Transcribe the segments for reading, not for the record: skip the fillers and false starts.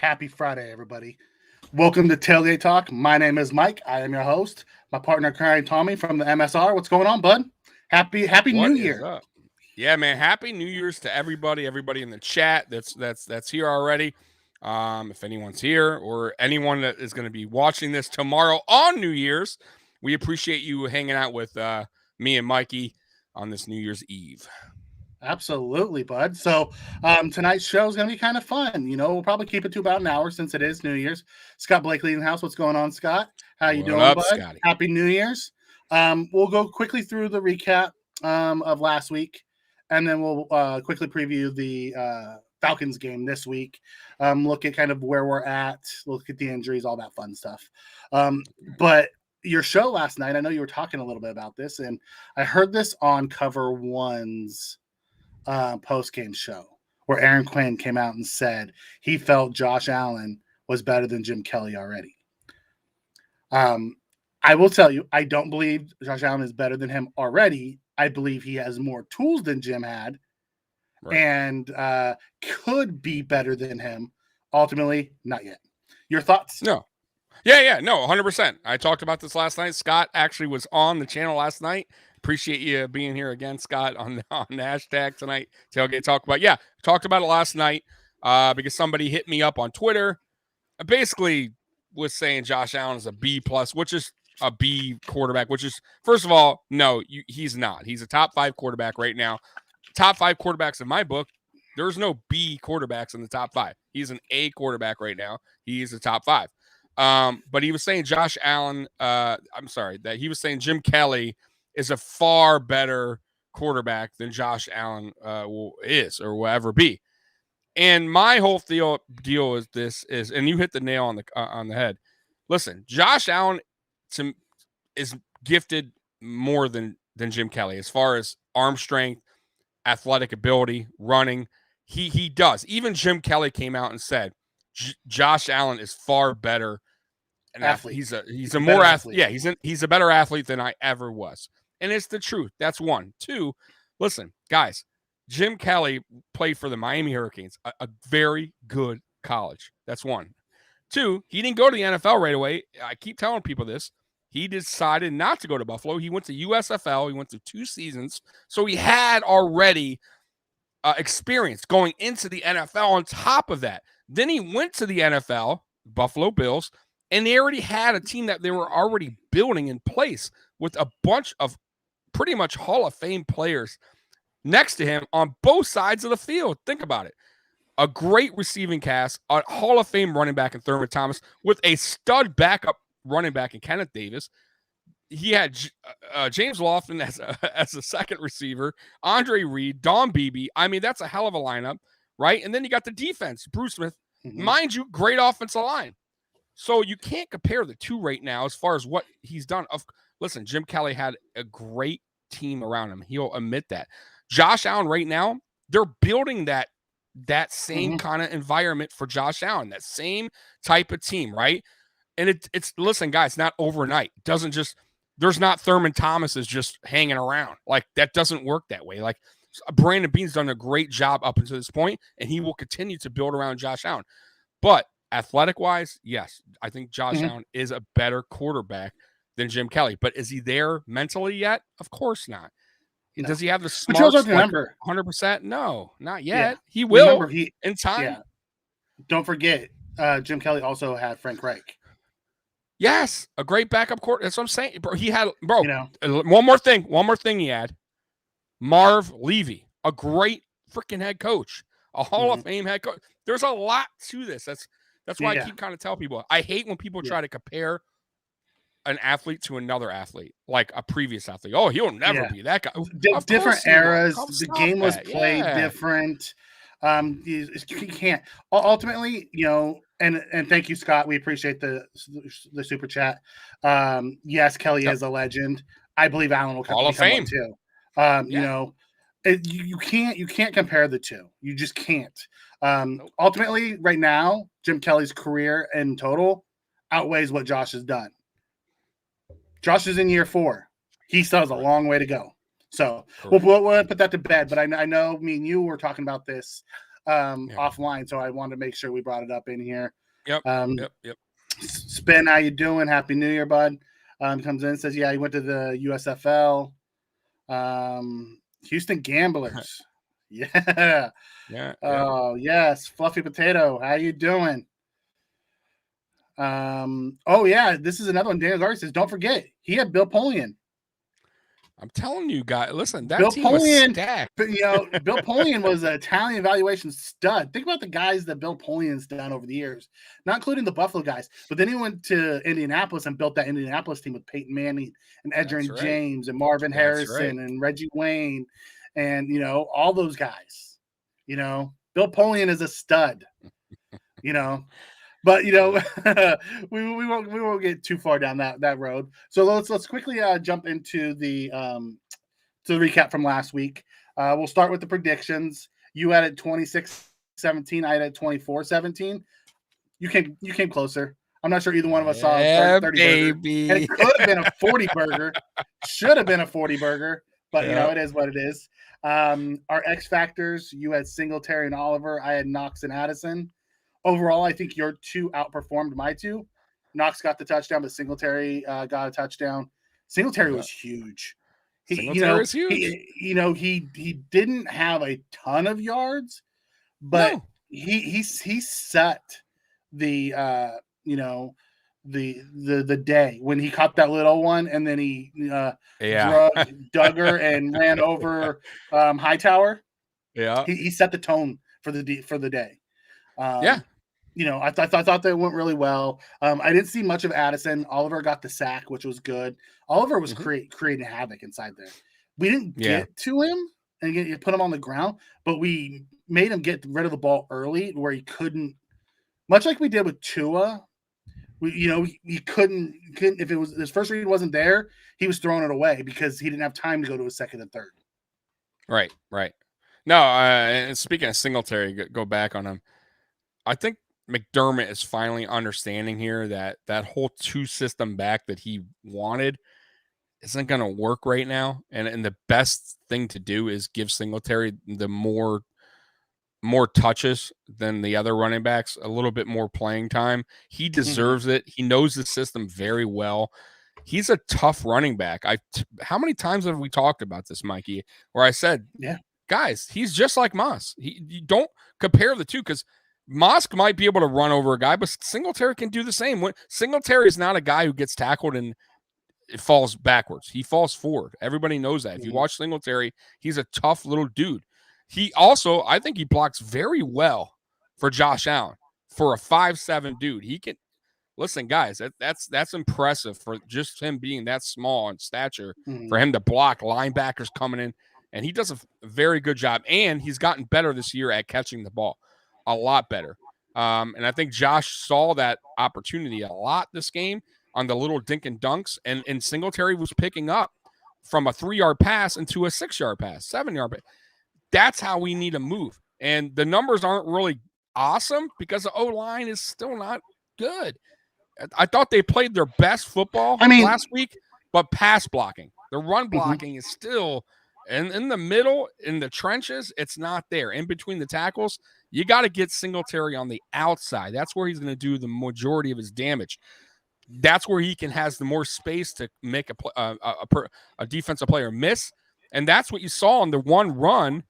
Happy Friday, everybody. Welcome to Tailgate Talk. My name is Mike. I am your host. My partner, Curry Tommy from the MSR. What's going on, bud? Happy New Year. Up? Yeah, man. Happy New Year's to everybody in the chat that's here already. If anyone's here or anyone that is going to be watching this tomorrow on New Year's, we appreciate you hanging out with me and Mikey on this New Year's Eve. Absolutely, bud. So tonight's show is going to be kind of fun. You know, we'll probably keep it to about an hour since it is New Year's. Scott Blakely in the house. What's going on, Scott? How you doing, bud? Scotty? Happy New Year's. We'll go quickly through the recap of last week, and then we'll quickly preview the Falcons game this week. Look at kind of where we're at, look at the injuries, all that fun stuff. But your show last night, I know you were talking a little bit about this, and I heard this on Cover One's post-game show where Aaron Quinn came out and said he felt Josh Allen was better than Jim Kelly already. I will tell you, I don't believe Josh Allen is better than him already. I believe he has more tools than Jim had, right, and could be better than him. Ultimately, not yet. Your thoughts? No. Yeah, no, 100%. I talked about this last night. Scott actually was on the channel last night. Appreciate you being here again, Scott, on the hashtag tonight. Tailgate Talk about. Yeah, talked about it last night because somebody hit me up on Twitter. I basically was saying Josh Allen is a B+, which is a B quarterback, which is, first of all, no, he's not. He's a top 5 quarterback right now. Top 5 quarterbacks in my book. There's no B quarterbacks in the top 5. He's an A quarterback right now. He is a top 5. But he was saying Josh Allen, that he was saying Jim Kelly is a far better quarterback than Josh Allen is or will ever be. And my whole deal is, and you hit the nail on the head. Listen, Josh Allen is gifted more than Jim Kelly as far as arm strength, athletic ability, running. He does. Even Jim Kelly came out and said Josh Allen is far better. An athlete. He's a more athlete. Yeah, he's a better athlete than I ever was. And it's the truth. That's one. Two, listen, guys, Jim Kelly played for the Miami Hurricanes, a very good college. That's one. Two, he didn't go to the NFL right away. I keep telling people this. He decided not to go to Buffalo. He went to USFL. He went through 2 seasons. So he had already experience going into the NFL on top of that. Then he went to the NFL, Buffalo Bills, and they already had a team that they were already building in place with a bunch of pretty much Hall of Fame players next to him on both sides of the field. Think about it. A great receiving cast, a Hall of Fame running back in Thurman Thomas with a stud backup running back in Kenneth Davis. He had James Lofton as a second receiver, Andre Reed, Don Beebe. I mean, that's a hell of a lineup, right? And then you got the defense, Bruce Smith. Mm-hmm. Mind you, great offensive line. So you can't compare the two right now as far as what he's done. Listen, Jim Kelly had a great team around him. He'll admit that. Josh Allen right now, they're building that same kind of environment for Josh Allen, that same type of team, right? And it's listen, guys, not overnight. It doesn't just, there's not Thurman Thomases just hanging around. Like, that doesn't work that way. Like, Brandon Beane's done a great job up until this point, and he will continue to build around Josh Allen. But athletic-wise, yes, I think Josh Allen is a better quarterback than Jim Kelly. But is he there mentally yet? Of course not. No. Does he have the smarts? Like 100%? No, not yet. Yeah. He will in time. Yeah. Don't forget, Jim Kelly also had Frank Reich. Yes, a great backup quarterback. That's what I'm saying, bro. He had, one more thing he had. Marv Levy, a great freaking head coach, a Hall of Fame head coach. There's a lot to this. That's why I keep kind of tell people. I hate when people try to compare an athlete to another athlete, like a previous athlete. Oh, he'll never be that guy. Different eras. The game was played different. You can't ultimately, and thank you, Scott. We appreciate the super chat. Yes, Kelly is a legend. I believe Allen will Hall of Fame too. You can't compare the two. You just can't. Ultimately, right now, Jim Kelly's career in total outweighs what Josh has done. Josh is in year 4. He still has a long way to go. So we'll put that to bed. But I know me and you were talking about this offline, so I wanted to make sure we brought it up in here. Yep. Yep. Spin, how you doing? Happy New Year, bud. Comes in, says, yeah, he went to the USFL. Houston Gamblers. Yeah. Yeah. Oh, yes. Fluffy Potato, how you doing? Oh, yeah, this is another one. Daniel Garcia says, don't forget, he had Bill Polian. I'm telling you guys, listen, that Bill team was Polian, stacked. Bill Polian was an Italian evaluation stud. Think about the guys that Bill Polian's done over the years, not including the Buffalo guys. But then he went to Indianapolis and built that Indianapolis team with Peyton Manning and Edgerrin James and Marvin Harrison and Reggie Wayne and, all those guys. Bill Polian is a stud, But we won't get too far down that road. So let's quickly jump into the recap from last week. We'll start with the predictions. You had it 26-17. I had it 24-17. You came closer. I'm not sure either one of us saw 30 burger. And it could have been a 40 burger. Should have been a 40 burger. But it is what it is. Our X factors. You had Singletary and Oliver. I had Knox and Addison. Overall, I think your two outperformed my two. Knox got the touchdown, but Singletary got a touchdown. Singletary was huge. Singletary is huge. He didn't have a ton of yards, but he set the the day when he caught that little one, and then he drugged Duggar and ran over Hightower. Yeah, he set the tone for the day. I thought that went really well. I didn't see much of Addison. Oliver got the sack, which was good. Oliver was creating havoc inside there. We didn't get to him and put him on the ground, but we made him get rid of the ball early where he couldn't, much like we did with Tua. He couldn't if it was his first read wasn't there, he was throwing it away because he didn't have time to go to a second and third. Right. No, and speaking of Singletary, go back on him. I think McDermott is finally understanding here that whole two system back that he wanted isn't going to work right now. And the best thing to do is give Singletary the more touches than the other running backs, a little bit more playing time. He deserves it. He knows the system very well. He's a tough running back. How many times have we talked about this, Mikey, where I said, guys, he's just like Moss. You don't compare the two because Mosk might be able to run over a guy, but Singletary can do the same. Singletary is not a guy who gets tackled and it falls backwards. He falls forward. Everybody knows that. If you watch Singletary, he's a tough little dude. He also, I think he blocks very well for Josh Allen. For a 5'7" dude, he can listen, guys. That's impressive for just him being that small in stature. For him to block linebackers coming in, and he does a very good job. And he's gotten better this year at catching the ball, a lot better. And I think Josh saw that opportunity a lot this game on the little dink and dunks, and Singletary was picking up from a 3-yard pass into a 6-yard pass, 7-yard pass. That's how we need to move. And the numbers aren't really awesome because the O-line is still not good. I thought they played their best football last week, but pass blocking. The run blocking is still in the middle, in the trenches, it's not there. In between the tackles, you got to get Singletary on the outside. That's where he's going to do the majority of his damage. That's where he has the more space to make a defensive player miss. And that's what you saw on the one run,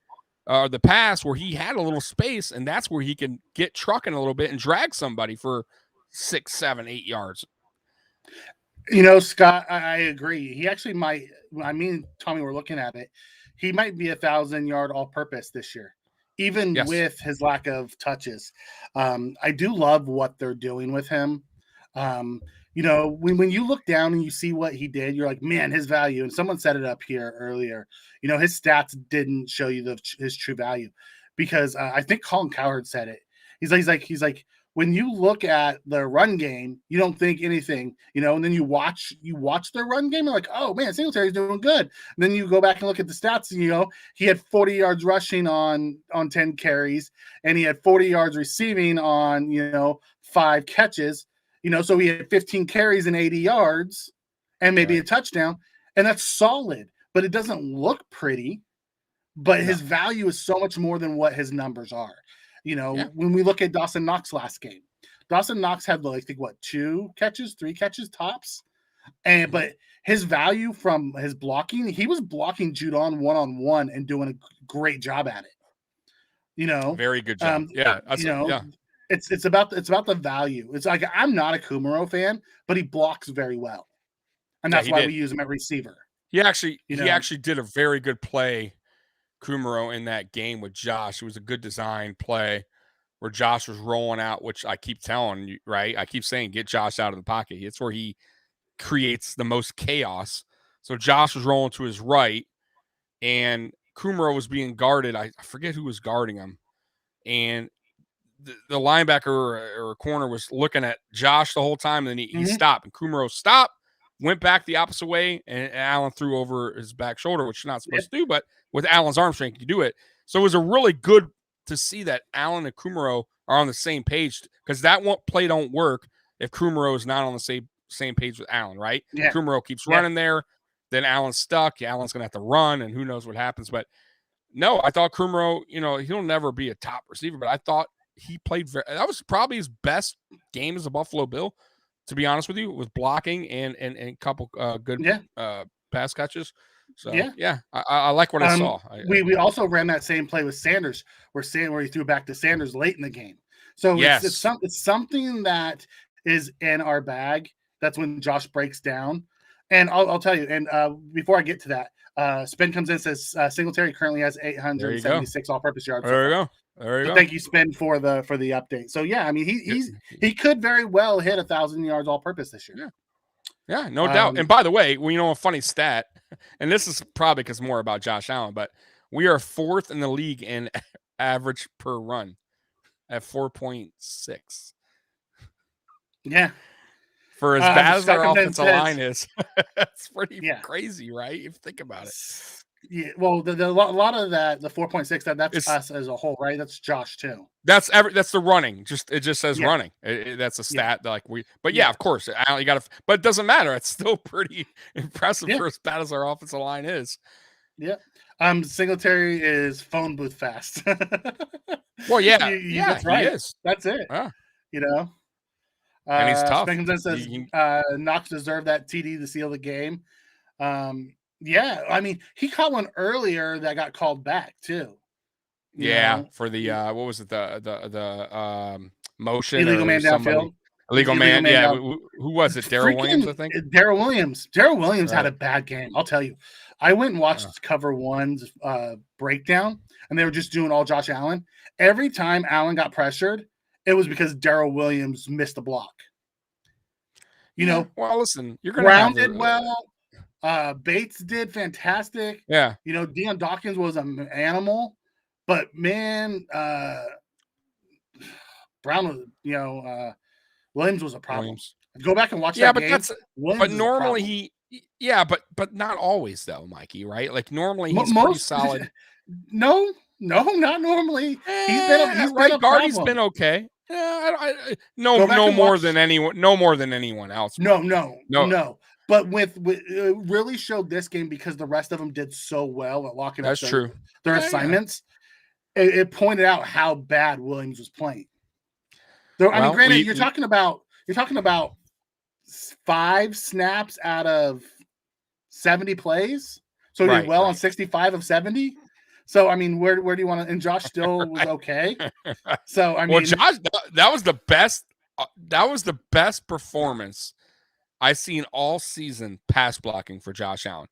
the pass where he had a little space, and that's where he can get trucking a little bit and drag somebody for 6, 7, 8 yards. Scott, I agree. He actually might. Tommy, we're looking at it. He might be 1,000-yard all-purpose this year, even with his lack of touches. I do love what they're doing with him. When you look down and you see what he did, you're like, man, his value. And someone set it up here earlier. His stats didn't show you his true value because I think Colin Cowherd said it. He's like, when you look at the run game, you don't think anything, and then you watch their run game. You're like, oh man, Singletary's doing good. And then you go back and look at the stats. He had 40 yards rushing on 10 carries, and he had 40 yards receiving on 5 catches. So he had 15 carries and 80 yards, and maybe a touchdown, and that's solid. But it doesn't look pretty. But his value is so much more than what his numbers are. when we look at Dawson Knox last game, Dawson Knox had like, I think, 3 catches tops. But his value from his blocking, he was blocking Judon one-on-one and doing a great job at it. Very good job. Yeah. It's about the value. It's like, I'm not a Kumaro fan, but he blocks very well. And that's why we use him at receiver. He actually did a very good play, Kumaro, in that game with Josh. It was a good design play where Josh was rolling out, which I keep telling you, right? I keep saying, get Josh out of the pocket. It's where he creates the most chaos. So Josh was rolling to his right, and Kumaro was being guarded. I forget who was guarding him. And the linebacker or corner was looking at Josh the whole time, and then he stopped. And Kumaro stopped, went back the opposite way, and Allen threw over his back shoulder, which you're not supposed to do, but with Allen's arm strength, you do it. So it was a really good to see that Allen and Kumaro are on the same page, because that play don't work if Kumaro is not on the same page with Allen, right? Yeah. Kumaro keeps running there, then Allen's stuck. Allen's going to have to run, and who knows what happens. But no, I thought Kumaro, he'll never be a top receiver, but I thought he played that was probably his best game as a Buffalo Bill, to be honest with you, with blocking and a couple good pass catches. So I like what I saw. We also ran that same play with Sanders, where he threw back to Sanders late in the game. So it's something that is in our bag. That's when Josh breaks down. And I'll tell you. And before I get to that, Spin comes in and says Singletary currently has 876 all-purpose yards. There you go. There you go. Thank you, Spin, for the update. So I mean, he could very well hit 1,000 yards all-purpose this year. Yeah, no doubt. And by the way, a funny stat, and this is probably because more about Josh Allen, but we are 4th in the league in average per run at 4.6. Yeah. For as bad as our offensive line is, that's pretty crazy, right? If you think about it. Yeah, well, a lot of that, the 4.6, that's us as a whole, right? That's Josh too. That's the running. It just says running. That's a stat that of course, you got to. But it doesn't matter. It's still pretty impressive for as bad as our offensive line is. Yeah. Singletary is phone booth fast. Well, yeah, that's right. He is. That's it. Yeah. And he's tough. Spinkin says Knox deserved that TD to seal the game. Yeah, I mean, he caught one earlier that got called back too. For the what was it? The motion, illegal man downfield. Illegal man. Yeah, who was it? Darrell Williams, I think. Darrell Williams had a bad game. I'll tell you. I went and watched Cover One's breakdown, and they were just doing all Josh Allen. Every time Allen got pressured, it was because Darrell Williams missed a block. Well, listen, you're Brown did well. Bates did fantastic. Yeah. Deion Dawkins was an animal, but man, Brown was, Williams was a problem. Williams. Go back and watch that game. But normally but not always though, Mikey, right? Like normally he's pretty solid. No, not normally. He's right guard. He's been okay. No more than anyone else. No. But it really showed this game because the rest of them did so well at locking up their assignments. It pointed out how bad Williams was playing. I mean, granted, you're talking about 5 snaps out of 70 plays, so he did well on 65 of 70. So I mean, where do you want to? And Josh still was okay. So I mean, Josh, that was the best. That was the best performance I've seen all season pass blocking for Josh Allen.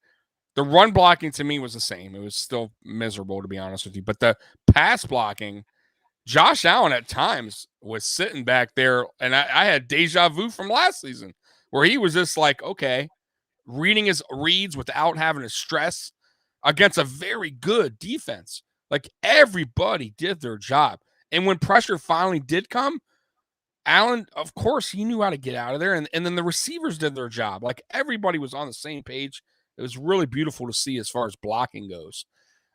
The run blocking to me was the same. It was still miserable, to be honest with you. But the pass blocking, Josh Allen at times was sitting back there, and I had deja vu from last season where he was just like, okay, reading his reads without having to stress against a very good defense. Like everybody did their job. And when pressure finally did come, Allen, of course, he knew how to get out of there. And then the receivers did their job. Like everybody was on the same page. It was really beautiful to see as far as blocking goes.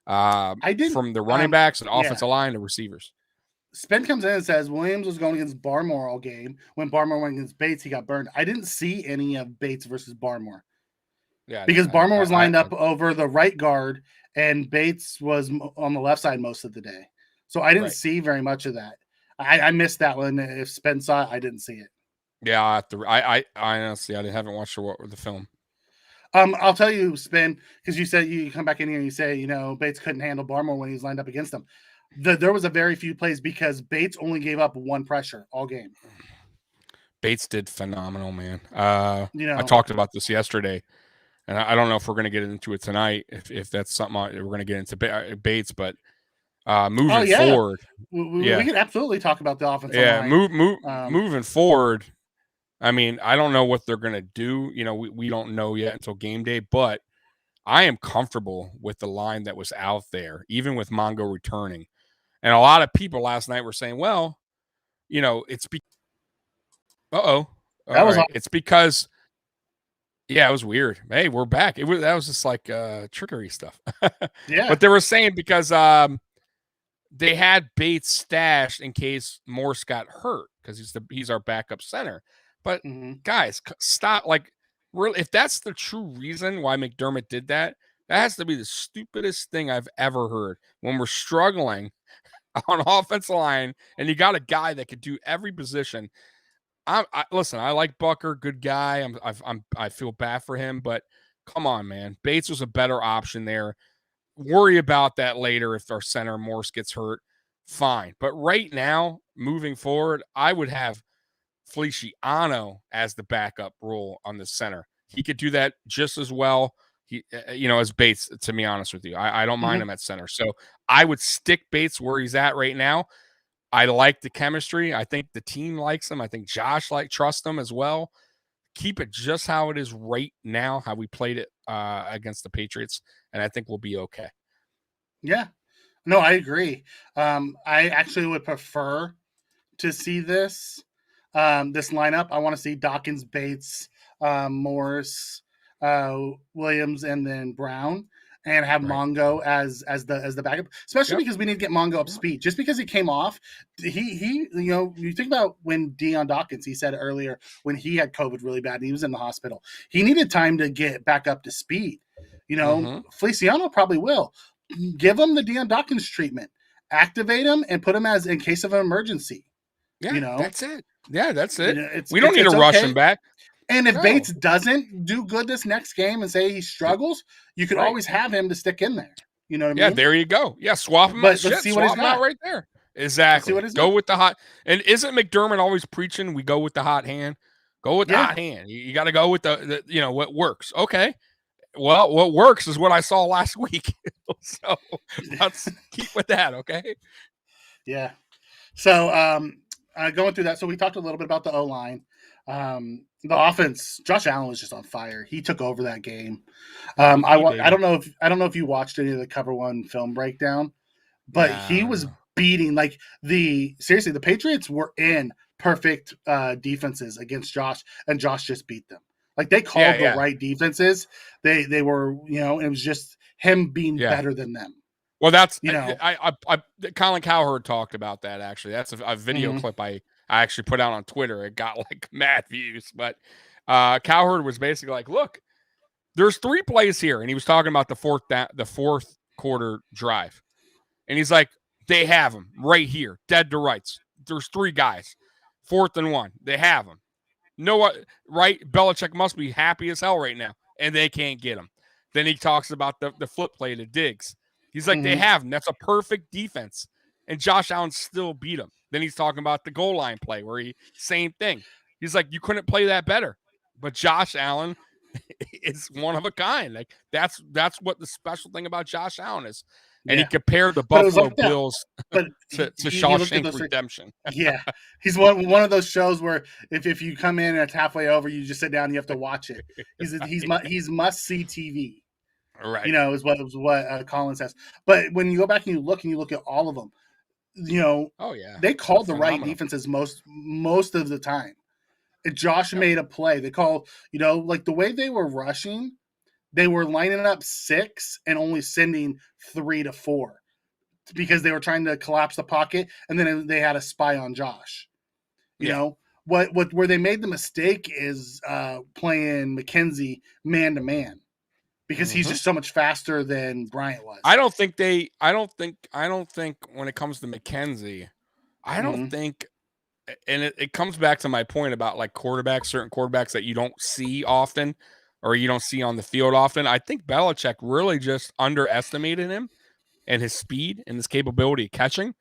From the running backs and offensive line to receivers. Spin comes in and says Williams was going against Barmore all game. When Barmore went against Bates, he got burned. I didn't see any of Bates versus Barmore. Yeah, because Barmore was lined up over the right guard, and Bates was on the left side most of the day. So I didn't Right. see very much of that. I missed that one. If Spence saw it, I didn't see it. Yeah, I honestly I haven't watched the film. I'll tell you, Spin, because you said you come back in here and you say, Bates couldn't handle Barmore when he was lined up against him. There was a very few plays because Bates only gave up one pressure all game. Bates did phenomenal, man. I You know, talked about this yesterday, and I don't know if we're going to get into it tonight. If that's something we're going to get into Bates, but moving yeah, forward, we could absolutely talk about the offensive yeah, line. moving forward. I mean, I don't know what they're going to do. We don't know yet until game day, but I am comfortable with the line that was out there, even with Mongo returning. And a lot of people last night were saying, well, it's all That was right. It's because yeah, it was weird. Hey, we're back. That was just like trickery stuff. yeah. But they were saying because they had Bates stashed in case Morse got hurt because he's our backup center. But guys, stop. Like, really, if that's the true reason why McDermott did that, that has to be the stupidest thing I've ever heard. When we're struggling on offensive line, and you got a guy that could do every position. Listen. I like Bucker, good guy. I feel bad for him, but come on, man. Bates was a better option there. Worry about that later if our center Morse gets hurt. Fine, but right now, moving forward, I would have Feliciano as the backup role on the center. He could do that just as well. As Bates. To be honest with you, I don't mind him at center. So I would stick Bates where he's at right now. I like the chemistry. I think the team likes him. I think Josh trusts him as well. Keep it just how it is right now, how we played it against the Patriots, and I think we'll be okay. Yeah. No, I agree. I actually would prefer to see this lineup. I want to see Dawkins, Bates, Morris, Williams, and then Brown, and have Right. Mongo as the backup, especially because we need to get Mongo up speed. Just because he came off, he you think about when Deion Dawkins, he said earlier when he had COVID really bad and he was in the hospital, he needed time to get back up to speed. Feliciano probably will. Give him the Deion Dawkins treatment, activate him, and put him as in case of an emergency. Yeah, that's it. Yeah, that's it. It's, we don't need to rush him back. And if Bates doesn't do good this next game and say he struggles, you could always have him to stick in there. You know what I mean? Yeah, there you go. Yeah, swap him. But let's see what he's got right there. Exactly. Go with the hot. And isn't McDermott always preaching? We go with the hot hand. Go with the hot hand. You got to go with the what works. Okay. Well, what works is what I saw last week. So let's keep with that. Okay. Yeah. So going through that, so we talked a little bit about the O-line. The offense, Josh Allen was just on fire. He took over that game. I don't know if you watched any of the Cover One film breakdown, but he was beating the Patriots were in perfect defenses against Josh, and Josh just beat them. Like they called the right defenses. They were, it was just him being better than them. Well, that's Colin Cowherd talked about that actually. That's a video clip I actually put out on Twitter. It got like mad views, but Cowherd was basically like, "Look, there's 3 plays here," and he was talking about the fourth quarter drive, and he's like, "They have him right here, dead to rights. There's 3 guys, 4th and 1. They have him. No what? Right? Belichick must be happy as hell right now, and they can't get him." Then he talks about the flip play to Diggs. He's like, they have him. That's a perfect defense. And Josh Allen still beat him. Then he's talking about the goal line play where same thing. He's like, you couldn't play that better. But Josh Allen is one of a kind. Like that's what the special thing about Josh Allen is. And he compared the Buffalo Bills to Shawshank Redemption. Yeah. He's one of those shows where if you come in and it's halfway over, you just sit down and you have to watch it. He's must-see TV. Right. Is what Colin says. But when you go back and you look at all of them, they called the right defenses most of the time. Josh made a play. They called, like the way they were rushing, they were lining up 6 and only sending 3 to 4 because they were trying to collapse the pocket, and then they had a spy on Josh. You know where they made the mistake is playing McKenzie man to man. because he's just so much faster than Bryant was. I don't think when it comes to McKenzie, I don't think, and it comes back to my point about like certain quarterbacks that you don't see often or you don't see on the field often. I think Belichick really just underestimated him and his speed and his capability of catching.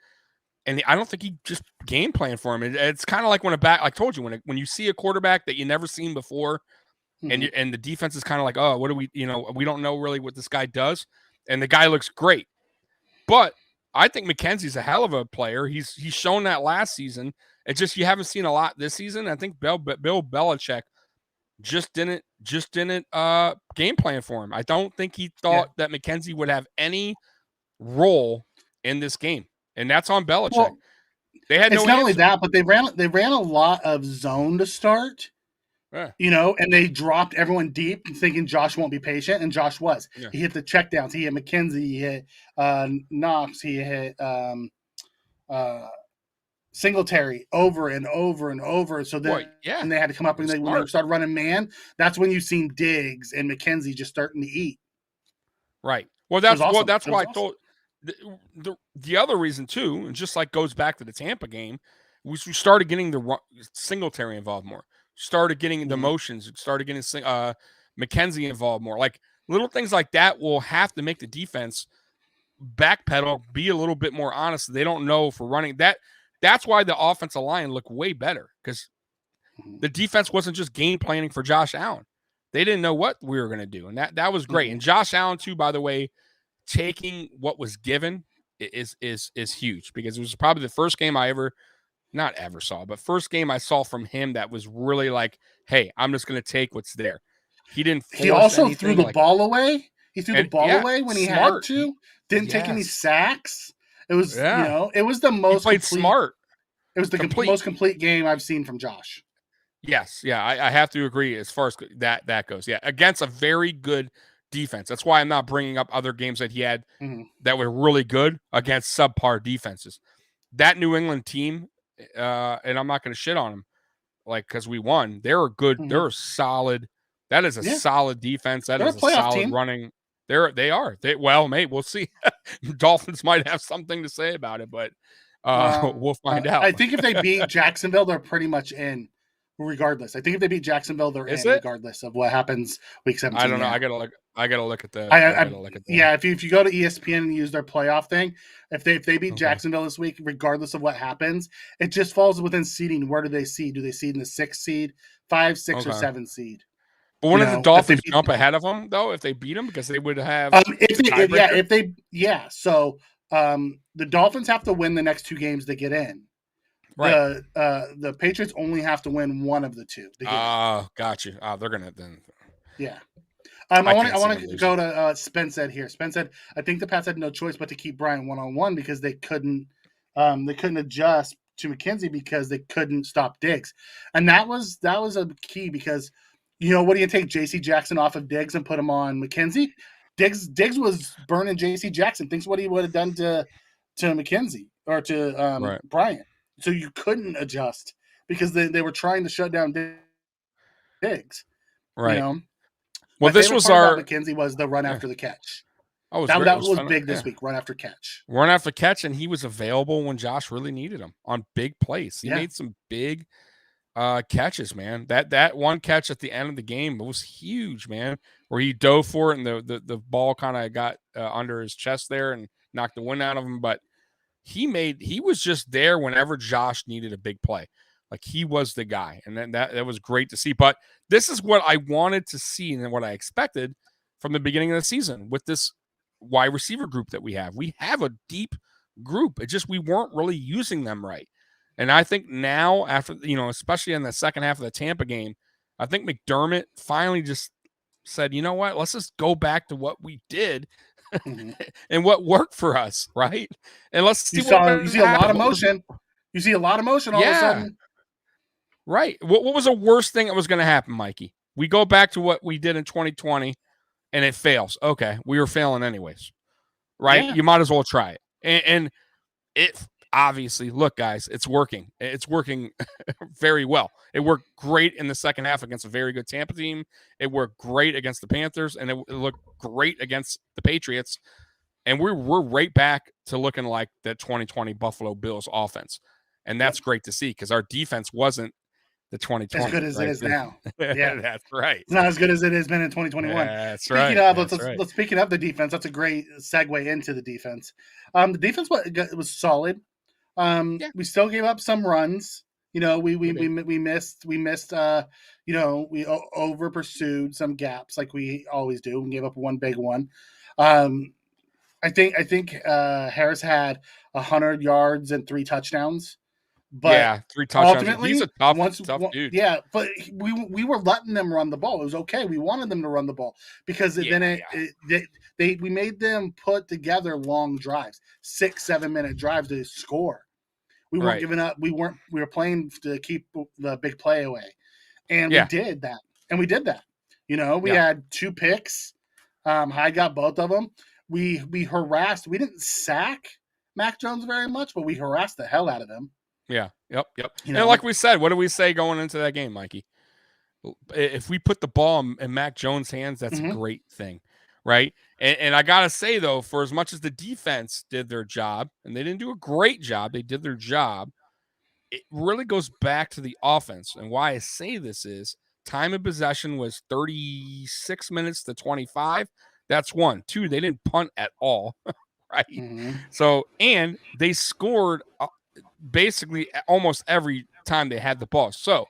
And I don't think he just game planned for him. It's kind of like when like I told you, when you see a quarterback that you never seen before, and the defense is kind of like, oh, what do we, we don't know really what this guy does, and the guy looks great. But I think McKenzie's a hell of a player. He's shown that last season. It's just you haven't seen a lot this season. I think Bill Belichick just didn't game plan for him. I don't think he thought that McKenzie would have any role in this game. And that's on Belichick. Well, they had it's not only that, but they ran a lot of zone to start. Yeah. And they dropped everyone deep thinking Josh won't be patient, and Josh was. Yeah. He hit the checkdowns. He hit McKenzie. He hit Knox. He hit Singletary over and over and over. So then and they had to come up and when they started running man, that's when you seen Diggs and McKenzie just starting to eat. Right. Well, that's why I told. The other reason too, and just like goes back to the Tampa game, was we started getting the Singletary involved more, started getting the motions, started getting McKenzie involved more. Like little things like that will have to make the defense backpedal, be a little bit more honest. They don't know if we're running that. That's why the offensive line looked way better, because the defense wasn't just game planning for Josh Allen. They didn't know what we were going to do, and that was great. And Josh Allen too, by the way, taking what was given is huge, because it was probably the first game first game I saw from him that was really like, hey, I'm just going to take what's there. He didn't. He also threw the ball away. He threw the ball away when he had to. Didn't take any sacks. It was, it was the most. He played smart. It was the most complete game I've seen from Josh. Yes, yeah, I have to agree as far as that goes. Yeah, against a very good defense. That's why I'm not bringing up other games that he had that were really good against subpar defenses. That New England team, and I'm not going to shit on them, like, because we won. They're a good. They're a solid. That is a solid defense. That is a solid team. Running. They are. Mate, we'll see. Dolphins might have something to say about it, but we'll find out. I think if they beat Jacksonville, they're pretty much in. Regardless, I think if they beat Jacksonville, they're in. Regardless of what happens week 17. I don't know. I gotta look at that. Yeah, if you go to ESPN and use their playoff thing, if they beat Jacksonville this week, regardless of what happens, it just falls within seeding. Where do they seed? Do they seed in the 6th seed, 5, 6, or 7 seed? But wouldn't the Dolphins jump ahead of them though if they beat them, because they would have? So the Dolphins have to win the next 2 games to get in. Right. The Patriots only have to win one of the 2. Got you. They're gonna then. Yeah. I want to go to Spence said here. Spence said, I think the Pats had no choice but to keep Bryant one-on-one because they couldn't adjust to McKenzie because they couldn't stop Diggs, and that was a key because what do you take J.C. Jackson off of Diggs and put him on McKenzie? Diggs was burning J.C. Jackson. Thinks what he would have done to McKenzie or to Bryant. So you couldn't adjust because they were trying to shut down Diggs. Right. Well, this was McKenzie was the run after the catch. That was big this week. Run after catch. Run after catch, and he was available when Josh really needed him on big plays. He made some big catches, man. That one catch at the end of the game was huge, man. Where he dove for it, and the ball kind of got under his chest there and knocked the wind out of him, but. He was just there whenever Josh needed a big play. Like, he was the guy, and then that was great to see. But this is what I wanted to see and what I expected from the beginning of the season with this wide receiver group that we have. We have a deep group. It just we weren't really using them right. And I think now, after especially in the second half of the Tampa game, I think McDermott finally just said, you know what, let's just go back to what we did. And what worked for us, right? And let's see. You see a lot of motion. You see a lot of motion all of a sudden. Right. What was the worst thing that was going to happen, Mikey? We go back to what we did in 2020, and it fails. Okay, we were failing anyways, right? Yeah. You might as well try it. And obviously, look, guys, it's working. It's working very well. It worked great in the second half against a very good Tampa team. It worked great against the Panthers, and it looked great against the Patriots. And we're right back to looking like the 2020 Buffalo Bills offense. And that's great to see because our defense wasn't the 2020. As good as it is now. Yeah. That's right. It's not as good as it has been in 2021. That's Speaking right. of, let's speaking of the defense, that's a great segue into the defense. The defense was solid. We still gave up some runs. You know, we missed. You know, we over pursued some gaps like we always do. We gave up one big one. I think Harris had 100 yards and 3 touchdowns. But yeah, 3 touchdowns. Ultimately, he's a tough dude. Yeah, but we were letting them run the ball. It was okay. We wanted them to run the ball because we made them put together long drives, 6-7 minute drives to score. We weren't giving up. We were playing to keep the big play away, and we did that. You know, we had 2 picks. I got both of them. We harassed. We didn't sack Mac Jones very much, but we harassed the hell out of him. Yeah. Yep. You and like we said, what did we say going into that game, Mikey? If we put the ball in Mac Jones' hands, that's a great thing, right? And I got to say, though, for as much as the defense did their job, and they didn't do a great job, they did their job, it really goes back to the offense. And why I say this is time of possession was 36 minutes to 25. That's 1. 2, they didn't punt at all, right? So, and they scored basically almost every time they had the ball. So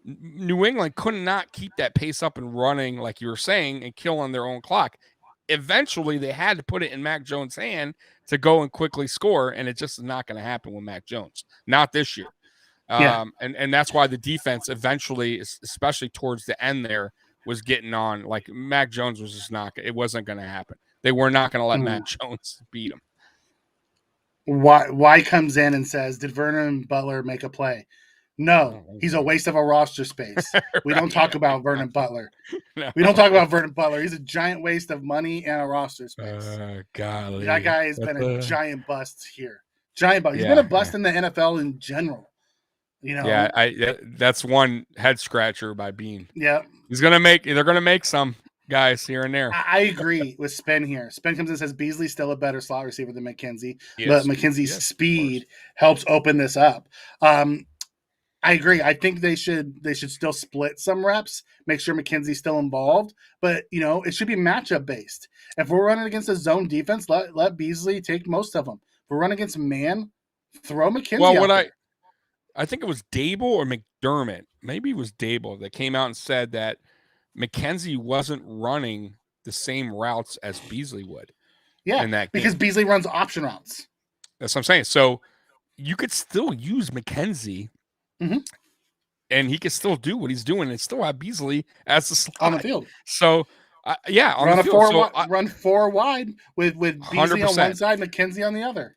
New England could not keep that pace up and running, like you were saying, and kill on their own clock. Eventually, they had to put it in Mac Jones' hand to go and quickly score, and it just is not going to happen with Mac Jones. Not this year. And that's why the defense eventually, especially towards the end there, was getting on. Like, Mac Jones was just not – it wasn't going to happen. They were not going to let Mac Jones beat him. Why comes in and says, did Vernon Butler make a play? No, he's a waste of a roster space. We don't talk about Vernon Butler. We don't talk about Vernon Butler. He's a giant waste of money and a roster space. Golly. That guy has been a giant bust here. Giant bust. He's been a bust in the NFL in general. You know. Yeah, that's one head scratcher by Bean. Yeah. They're gonna make some guys here and there. I agree with Spen here. Spen comes in and says Beasley's still a better slot receiver than McKenzie, but McKenzie's speed helps open this up. I agree. I think they should still split some reps, make sure McKenzie's still involved, but you know, it should be matchup based. If we're running against a zone defense, let Beasley take most of them. If we're running against man, throw McKenzie out there. I think it was Dable or McDermott. Maybe it was Dable that came out and said that McKenzie wasn't running the same routes as Beasley would. Yeah, in that game. Because Beasley runs option routes. That's what I'm saying. So you could still use McKenzie, and he could still do what he's doing, and still have Beasley as the slot on the field. So on run the field. Run 4 wide with Beasley 100%. On one side, McKenzie on the other.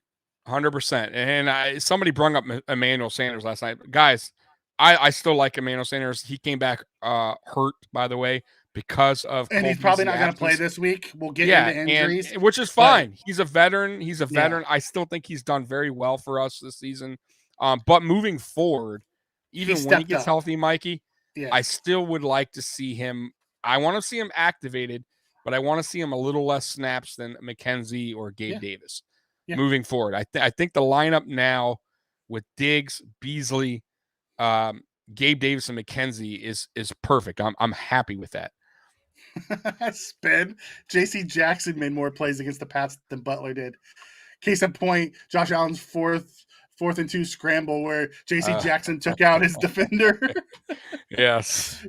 100%. And somebody brought up Emmanuel Sanders last night. Guys, I still like Emmanuel Sanders. He came back hurt, by the way, because of and he's probably not going to play this week. We'll get into injuries, which is fine. He's a veteran. I still think he's done very well for us this season. But moving forward, even when he gets healthy, Mikey, I still would like to see him. I want to see him activated, but I want to see him a little less snaps than McKenzie or Gabe Davis. Moving forward, I think the lineup now with Diggs, Beasley, Gabe Davis, and McKenzie is perfect. I'm happy with that. Spin. J.C. Jackson made more plays against the Pats than Butler did. Case in point, Josh Allen's fourth and 2 scramble where J.C. Jackson took out his defender. Yes.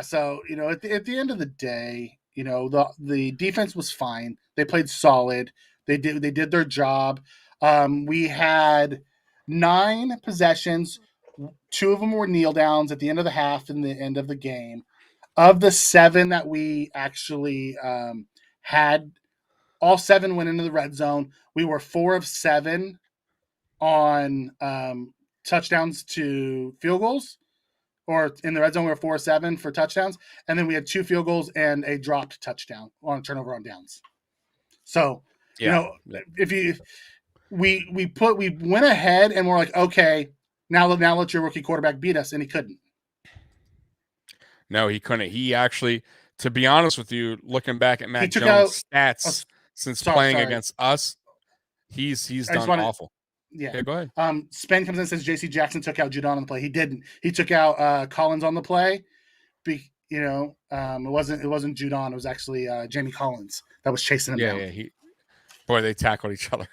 So you know, at the end of the day, you know, the defense was fine. They played solid. They did their job. We had 9 possessions. 2 of them were kneel downs at the end of the half and the end of the game. Of the 7 that we actually had, all 7 went into the red zone. We were 4 of 7 on touchdowns to field goals. Or in the red zone, we were 4 of 7 for touchdowns. And then we had 2 field goals and a dropped touchdown on a turnover on downs. So, you know, if we went ahead and we're like, okay, now let your rookie quarterback beat us, and he couldn't. No, he couldn't. He actually, to be honest with you, looking back at Mac took Jones' out. stats since Sorry. playing against us, he's done awful. Yeah. Okay, go ahead. Spen comes in and says J.C. Jackson took out Judon on the play. He didn't. He took out Collins on the play. It wasn't Judon. It was actually Jamie Collins that was chasing him down. Yeah. They tackled each other.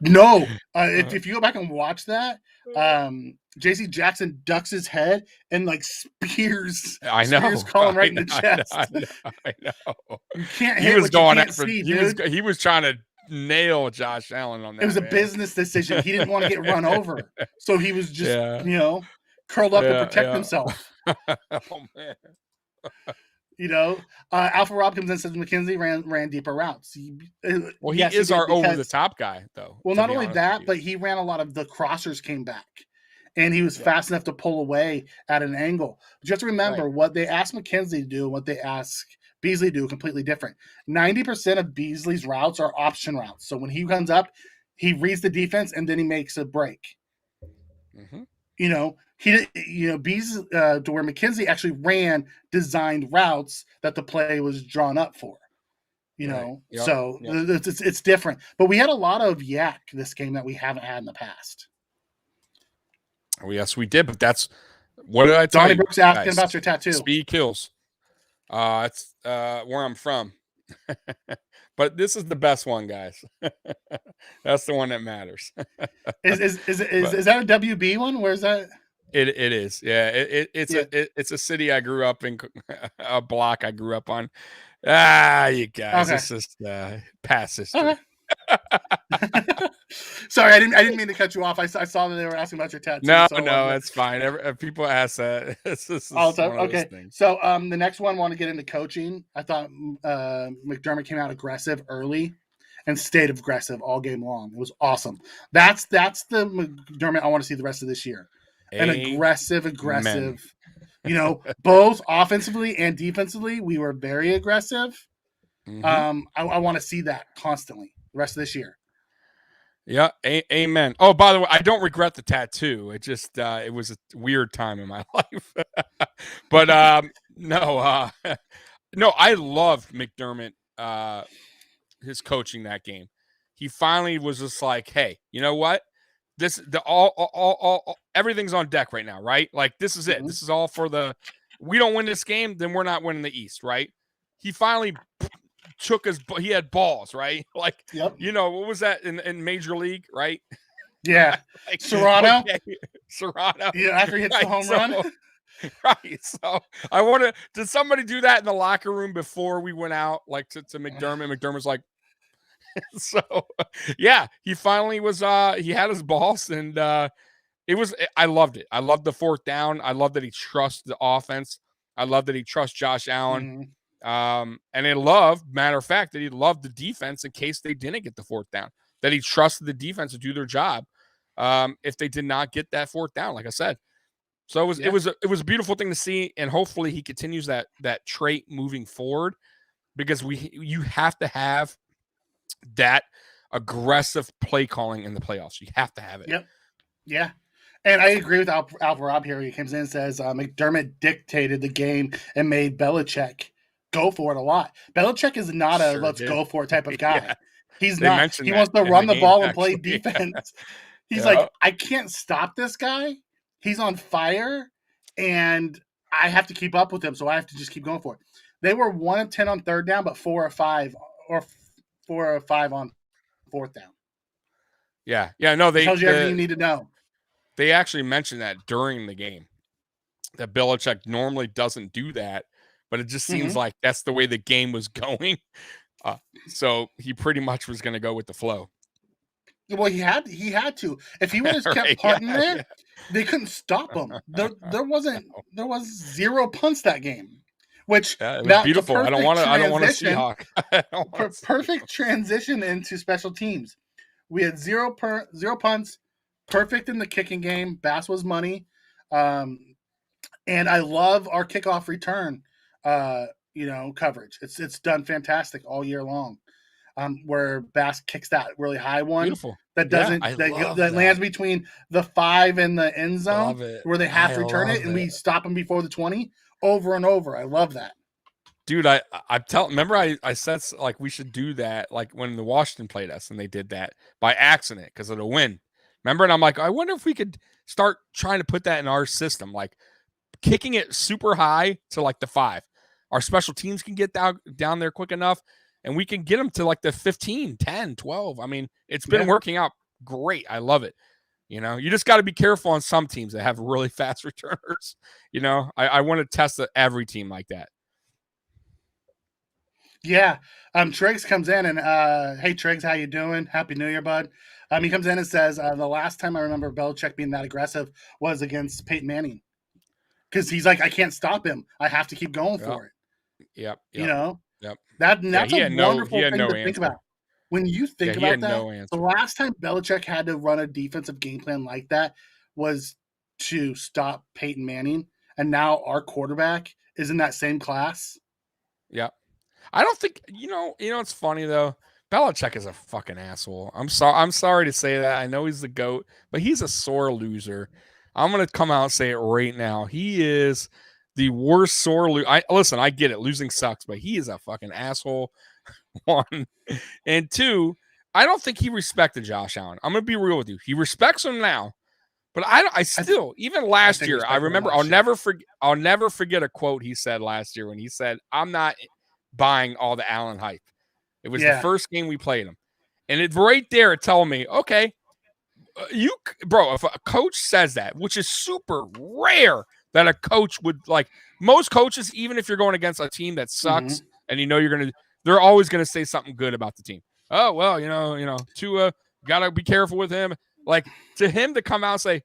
No, if you go back and watch that, J.C. Jackson ducks his head and like spears Colin right in the chest. I know. You can't hit what you can't see, dude. He was trying to nail Josh Allen on that. It was a business decision. He didn't want to get run over, so he was just curled up to protect himself. Oh man. Alpha Rob comes in and says McKenzie ran deeper routes. He is our over-the-top guy, though. Well, not only that, but he ran a lot of the crossers came back, and he was fast enough to pull away at an angle. But you have to remember what they asked McKenzie to do and what they ask Beasley to do completely different. 90% of Beasley's routes are option routes. So when he comes up, he reads the defense and then he makes a break. Mm-hmm. Beasley, to where McKenzie actually ran designed routes that the play was drawn up for. It's different. But we had a lot of yak this game that we haven't had in the past. Oh, yes, we did. But that's what did I tell Donnie you? Brooks asking about your tattoo. Speed kills. It's where I'm from. But this is the best one, guys. That's the one that matters. Is that a WB one? Where's that? It is. Yeah. It's a city I grew up in, a block I grew up on. You guys, it's just past history. Okay. Sorry, I didn't mean to cut you off. I saw that they were asking about your tattoo. No, it's fine. People ask that. All the time. Okay. So the next one, I want to get into coaching. I thought McDermott came out aggressive early and stayed aggressive all game long. It was awesome. That's the McDermott I want to see the rest of this year. An aggressive. Both offensively and defensively, we were very aggressive. Mm-hmm. I want to see that constantly the rest of this year. Yeah, amen. Oh, by the way, I don't regret the tattoo. It just it was a weird time in my life. But no, I loved McDermott. His coaching that game. He finally was just like, hey, you know what? Everything's on deck right now, right? Like this is it. Mm-hmm. This is all for we don't win this game, then we're not winning the East, right? He finally he had balls, right? Like, yep. What was that in Major League, right? Yeah. Like, Serrano. Okay. Serrano. Yeah, after he hits the home run. Right. So did somebody do that in the locker room before we went out, like to McDermott? McDermott's like, so yeah, he finally was, he had his balls and I loved it. I loved the fourth down. I love that he trusts the offense. I love that he trusts Josh Allen. Mm-hmm. And matter of fact, that he loved the defense in case they didn't get the fourth down, that he trusted the defense to do their job. If they did not get that fourth down, like I said. So it was a beautiful thing to see. And hopefully he continues that trait moving forward, because you have to have that aggressive play calling in the playoffs. You have to have it. Yep. Yeah. And I agree with Alpha Rob here. He comes in and says McDermott dictated the game and made Belichick go for it a lot. Belichick is not let's go for it type of guy. Yeah. He's not. He wants to run the ball and play defense. He's like, I can't stop this guy. He's on fire, and I have to keep up with him, so I have to just keep going for it. They were 1 of 10 on third down, but 4 or 5 on fourth down. Yeah. No, they tells you everything you need to know. They actually mentioned that during the game, that Belichick normally doesn't do that, but it just seems like that's the way the game was going. So he pretty much was going to go with the flow. Well, he had to. If he would have kept punting they couldn't stop him. There was 0 punts that game, which it was beautiful. I don't want to Seahawk. Perfect transition into special teams. We had 0 punts. Perfect in the kicking game. Bass was money. And I love our kickoff return, coverage. It's done fantastic all year long. where Bass kicks that really high one. Beautiful. That Yeah, doesn't I that, love that that. lands between the 5 and the end zone, Love it. where they have to return it, and we stop them before the 20 over and over. I love that. Dude, remember I said like we should do that like when the Washington played us and they did that by accident because of the win. Remember? And I'm like, I wonder if we could start trying to put that in our system, like kicking it super high to like the 5. Our special teams can get down there quick enough and we can get them to like the 15, 10, 12. I mean, it's been working out great. I love it. You know, you just got to be careful on some teams that have really fast returners. You know, I want to test every team like that. Yeah. Triggs comes in and hey Triggs, how you doing? Happy New Year, bud. He comes in and says the last time I remember Belichick being that aggressive was against Peyton Manning. Because he's like, I can't stop him. I have to keep going for it. Yep. You know? Yep. That's a wonderful thing to think about. When you think about that, the last time Belichick had to run a defensive game plan like that was to stop Peyton Manning. And now our quarterback is in that same class. Yep. I don't think it's funny though. Belichick is a fucking asshole. I'm sorry to say that. I know he's the GOAT, but he's a sore loser. I'm gonna come out and say it right now. He is the worst sore loser. Listen, I get it. Losing sucks, but he is a fucking asshole. 1 and 2. I don't think he respected Josh Allen. I'm gonna be real with you. He respects him now, but I still even last year. I remember. I'll never forget a quote he said last year when he said, "I'm not buying all the Allen hype." It was the first game we played him. And it right there it told me, okay, if a coach says that, which is super rare that a coach would like most coaches, even if you're going against a team that sucks and they're always going to say something good about the team. Oh, well, Tua, got to be careful with him. Like to him to come out and say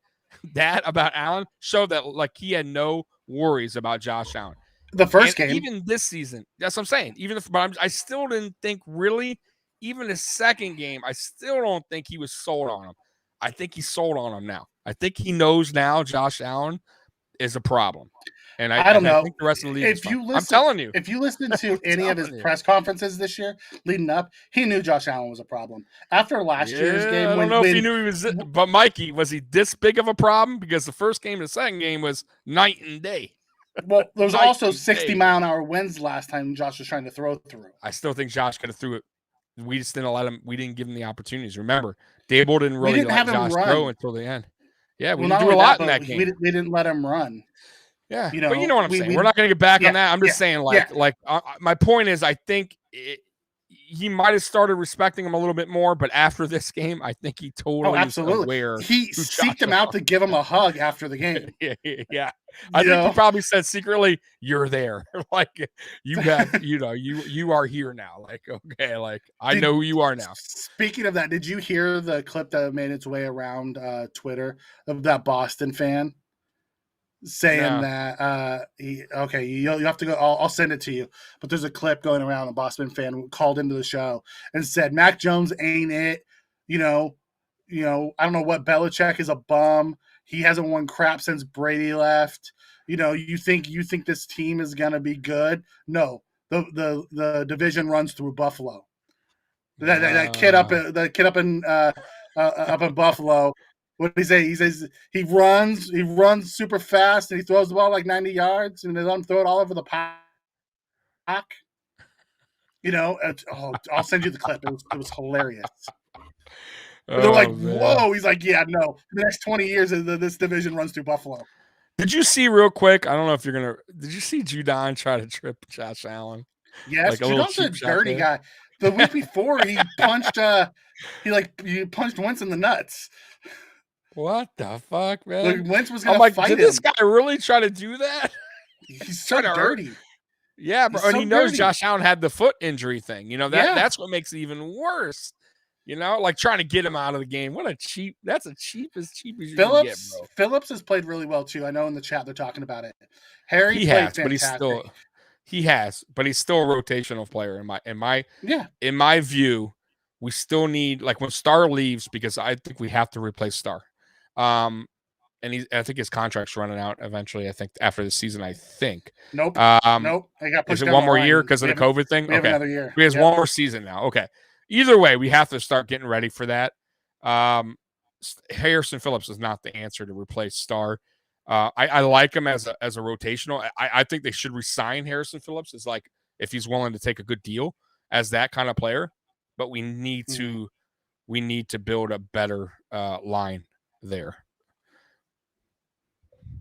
that about Allen showed that like he had no worries about Josh Allen. The first game, even this season, that's what I'm saying. I still didn't think really, even the second game, I still don't think he was sold on him. I think he's sold on him now. I think he knows now Josh Allen is a problem. And I don't know. I think the rest of the league I'm telling you. If you listen to any of his press conferences this year leading up, he knew Josh Allen was a problem. After last year's game, I don't know if he knew he was, but Mikey, was he this big of a problem? Because the first game and the second game was night and day. Well, there was also 60-mile-an-hour winds last time Josh was trying to throw through. I still think Josh could have threw it. We just didn't let him. We didn't give him the opportunities. Remember, Dable didn't really let Josh throw until the end. Yeah, we didn't do a lot in that game. We didn't let him run. Yeah, but you know what I'm saying. We're not going to get back on that. I'm just saying, my point is, I think he might have started respecting him a little bit more, but after this game, I think he totally absolutely. Aware. He seeked him out to give him a hug after the game. Yeah. I think he probably said secretly, "You're there, like you have, you are here now." Like, okay, like I know who you are now. Speaking of that, did you hear the clip that made its way around Twitter of that Boston fan saying that you'll have to go. I'll send it to you. But there's a clip going around. A Boston fan called into the show and said, "Mac Jones ain't it. I don't know what. Belichick is a bum. He hasn't won crap since Brady left. You think this team is gonna be good? No, the division runs through Buffalo. That kid up in Buffalo." What did he say? He says he runs super fast and he throws the ball like 90 yards and they let him throw it all over the park. I'll send you the clip. It was hilarious. They're like, man. Whoa. He's like, yeah, no. The next 20 years, this division runs through Buffalo. Did you see real quick? I don't know if you're going to – did you see Judon try to trip Josh Allen? Yes, Judon's a dirty guy. The week before, he punched he punched Wentz in the nuts. What the fuck, man? Wentz was going to fight him. Did this guy really try to do that? He's so dirty. Yeah, bro. And he knows Josh Allen had the foot injury thing. That's what makes it even worse. Like trying to get him out of the game. That's as cheap as you can get, bro. Phillips has played really well too. I know in the chat they're talking about it. Harry he played has, fantastic. but he's still a rotational player in my view. We still need, like, when Starr leaves, because I think we have to replace Starr. And I think his contract's running out eventually. I think after the season. I think. Nope. Nope. Is it one more year because of the COVID thing? We have another year. He has one more season now. Okay. either way, we have to start getting ready for that. Harrison Phillips is not the answer to replace Starr. I like him as a rotational. I think they should resign Harrison Phillips as like if he's willing to take a good deal as that kind of player. But we need to build a better line there.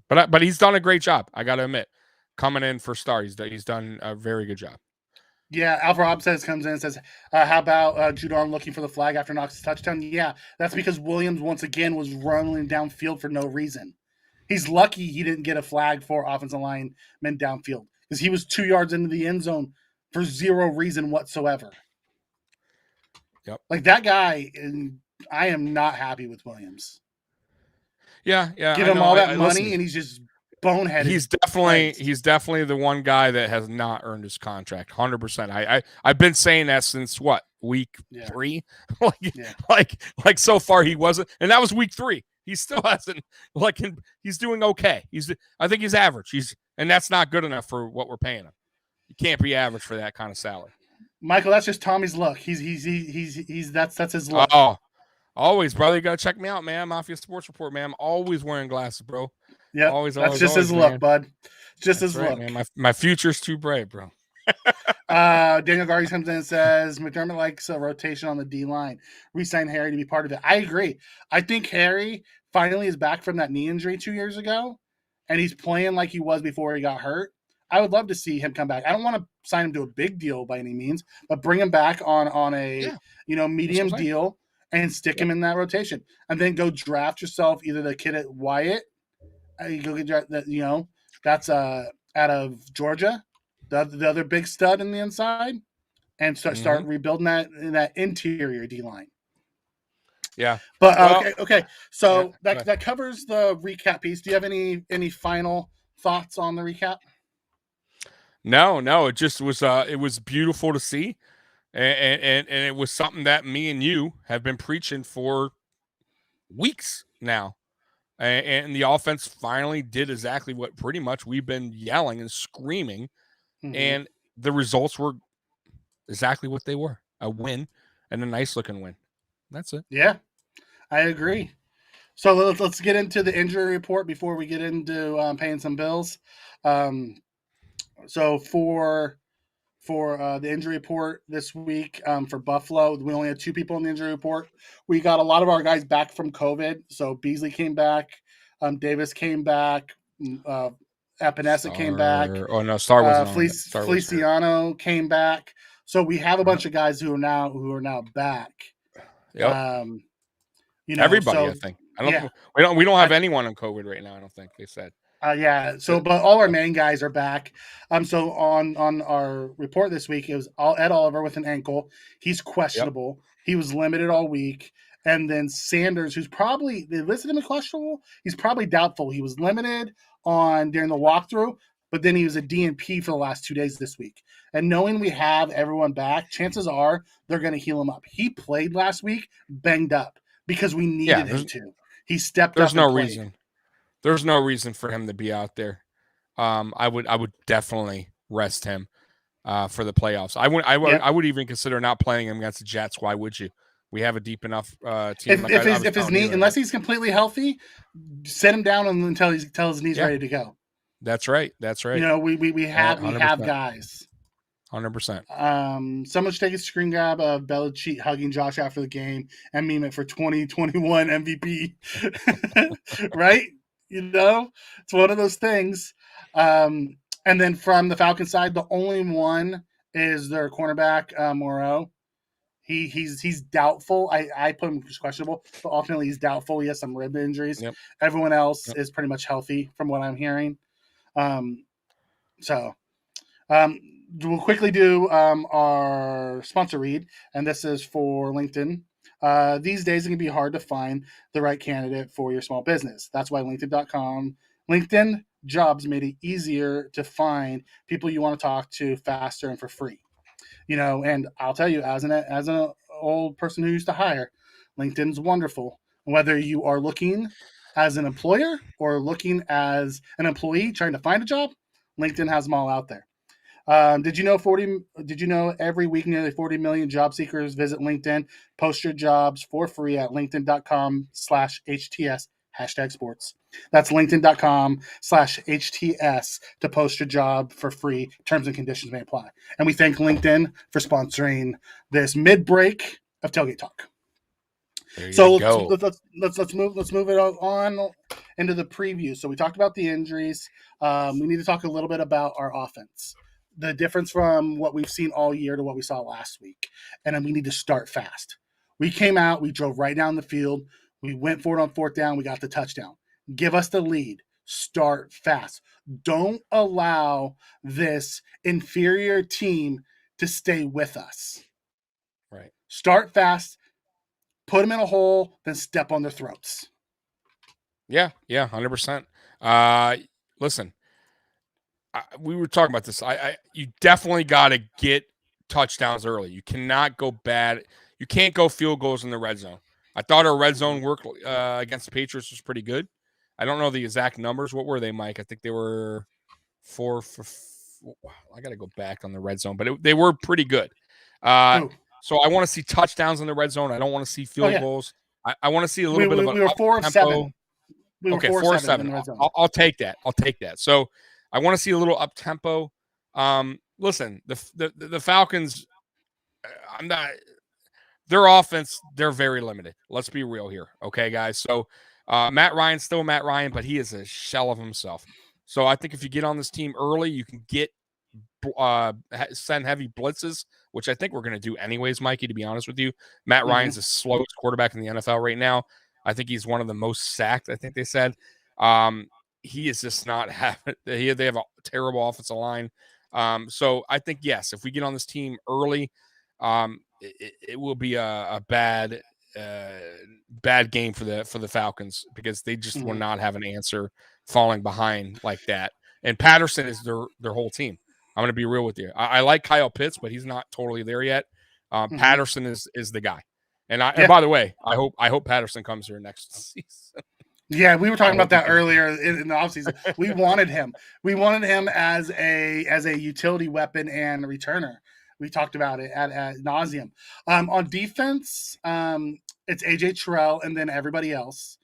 But he's done a great job. I got to admit, coming in for Starr, he's done a very good job. Yeah, Alfred Rob comes in and says, how about Judon looking for the flag after Knox's touchdown? Yeah, that's because Williams, once again, was running downfield for no reason. He's lucky he didn't get a flag for offensive linemen downfield because he was 2 yards into the end zone for zero reason whatsoever. Yep. Like that guy, I am not happy with Williams. Yeah. Give him all that money and he's just boneheaded. He's definitely the one guy that has not earned his contract. 100%. I've been saying that since what, week 3? like so far he wasn't, and that was week 3. He still hasn't he's doing okay. I think he's average. And that's not good enough for what we're paying him. You can't be average for that kind of salary. Michael, that's just Tommy's luck. That's his luck. Oh, always, brother. You gotta check me out, man. Mafia Sports Report, man. I'm always wearing glasses, bro. Yeah, that's just his luck, bud. Just his luck. Man. My future's too bright, bro. Daniel Garvey comes in and says McDermott likes a rotation on the D line. Resign Harry to be part of it. I agree. I think Harry finally is back from that knee injury 2 years ago, and he's playing like he was before he got hurt. I would love to see him come back. I don't want to sign him to a big deal by any means, but bring him back on a medium deal and stick him in that rotation, and then go draft yourself either the kid at Wyatt. You go get that. That's out of Georgia, the other big stud in the inside, and start rebuilding that interior D line. Yeah, but okay. So that covers the recap piece. Do you have any final thoughts on the recap? No. It just was. It was beautiful to see, and it was something that me and you have been preaching for weeks now. And the offense finally did exactly what pretty much we've been yelling and screaming. And the results were exactly what they were. A win and a nice looking win. That's it. Yeah, I agree. So let's get into the injury report before we get into paying some bills. So for the injury report this week for Buffalo, we only had 2 people in the injury report. We got a lot of our guys back from COVID. So Beasley came back, Davis came back, Epinesa came back. Oh no, Starr wasn't on. Feliciano came back. So we have a bunch of guys who are now back. Yep. Everybody, I think. We don't have anyone on COVID right now. I don't think they said. So but all our main guys are back. So on our report this week, it was Ed Oliver with an ankle. He's questionable. Yep. He was limited all week. And then Sanders, who's probably they listed him as questionable. He's probably doubtful. He was limited during the walkthrough, but then he was a DNP for the last 2 days this week. And knowing we have everyone back, chances are they're going to heal him up. He played last week banged up because we needed him to. He stepped up. There's no reason for him to be out there. I would definitely rest him for the playoffs. I would even consider not playing him against the Jets. Why would you? We have a deep enough team. If his knee, unless he's completely healthy, set him down until his knee's ready to go. That's right. We have guys. 100%. Someone should take a screen grab of Belichick hugging Josh after the game and meme it for 2021 MVP. Right? It's one of those things. And then from the Falcons side, the only one is their cornerback, Moreau. He's doubtful. I put him as questionable, but ultimately he's doubtful. He has some rib injuries. Yep. Everyone else is pretty much healthy from what I'm hearing. We'll quickly do our sponsor read, and this is for LinkedIn. These days it can be hard to find the right candidate for your small business. That's why LinkedIn Jobs made it easier to find people you want to talk to faster and for free. And I'll tell you, as an old person who used to hire, LinkedIn's wonderful. Whether you are looking as an employer or looking as an employee trying to find a job, LinkedIn has them all out there. Did you know every week nearly 40 million job seekers visit LinkedIn? Post your jobs for free at linkedin.com/HTS #sports. That's linkedin.com/HTS to post your job for free. Terms and conditions may apply. And we thank LinkedIn for sponsoring this mid-break of Tailgate Talk. There So you go. let's move it on into the preview. So we talked about the injuries. We need to talk a little bit about our offense, the difference from what we've seen all year to what we saw last week, and then we need to start fast. We came out, we drove right down the field, we went for it on fourth down, we got the touchdown. Give us the lead. Start fast. Don't allow this inferior team to stay with us. Right. Start fast. Put them in a hole, then step on their throats. Yeah, 100%. Listen, we were talking about this. You definitely got to get touchdowns early. You cannot go bad. You can't go field goals in the red zone. I thought our red zone work against the Patriots was pretty good. I don't know the exact numbers. What were they, Mike? I think they were 4 for. I got to go back on the red zone, but they were pretty good. So I want to see touchdowns in the red zone. I don't want to see field goals. I want to see a little bit of we were 4 of 7. We were 4 of 7 in the red zone. I'll take that. So I want to see a little up tempo. Listen, the Falcons. I'm not. Their offense, they're very limited. Let's be real here, okay, guys. So Matt Ryan's still Matt Ryan, but he is a shell of himself. So I think if you get on this team early, you can send heavy blitzes, which I think we're going to do anyways, Mikey, to be honest with you. Matt Ryan's the slowest quarterback in the NFL right now. I think he's one of the most sacked, I think they said. He is just not having – they have a terrible offensive line. So I think, yes, if we get on this team early, it will be a bad game for the Falcons because they just will not have an answer falling behind like that. And Patterson is their whole team. I'm going to be real with you. I like Kyle Pitts, but he's not totally there yet. Patterson is the guy. And by the way, I hope Patterson comes here next season. Yeah, we were talking about that earlier in the offseason. We wanted him. We wanted him as a utility weapon and a returner. We talked about it at nauseum. On defense, it's AJ Terrell and then everybody else.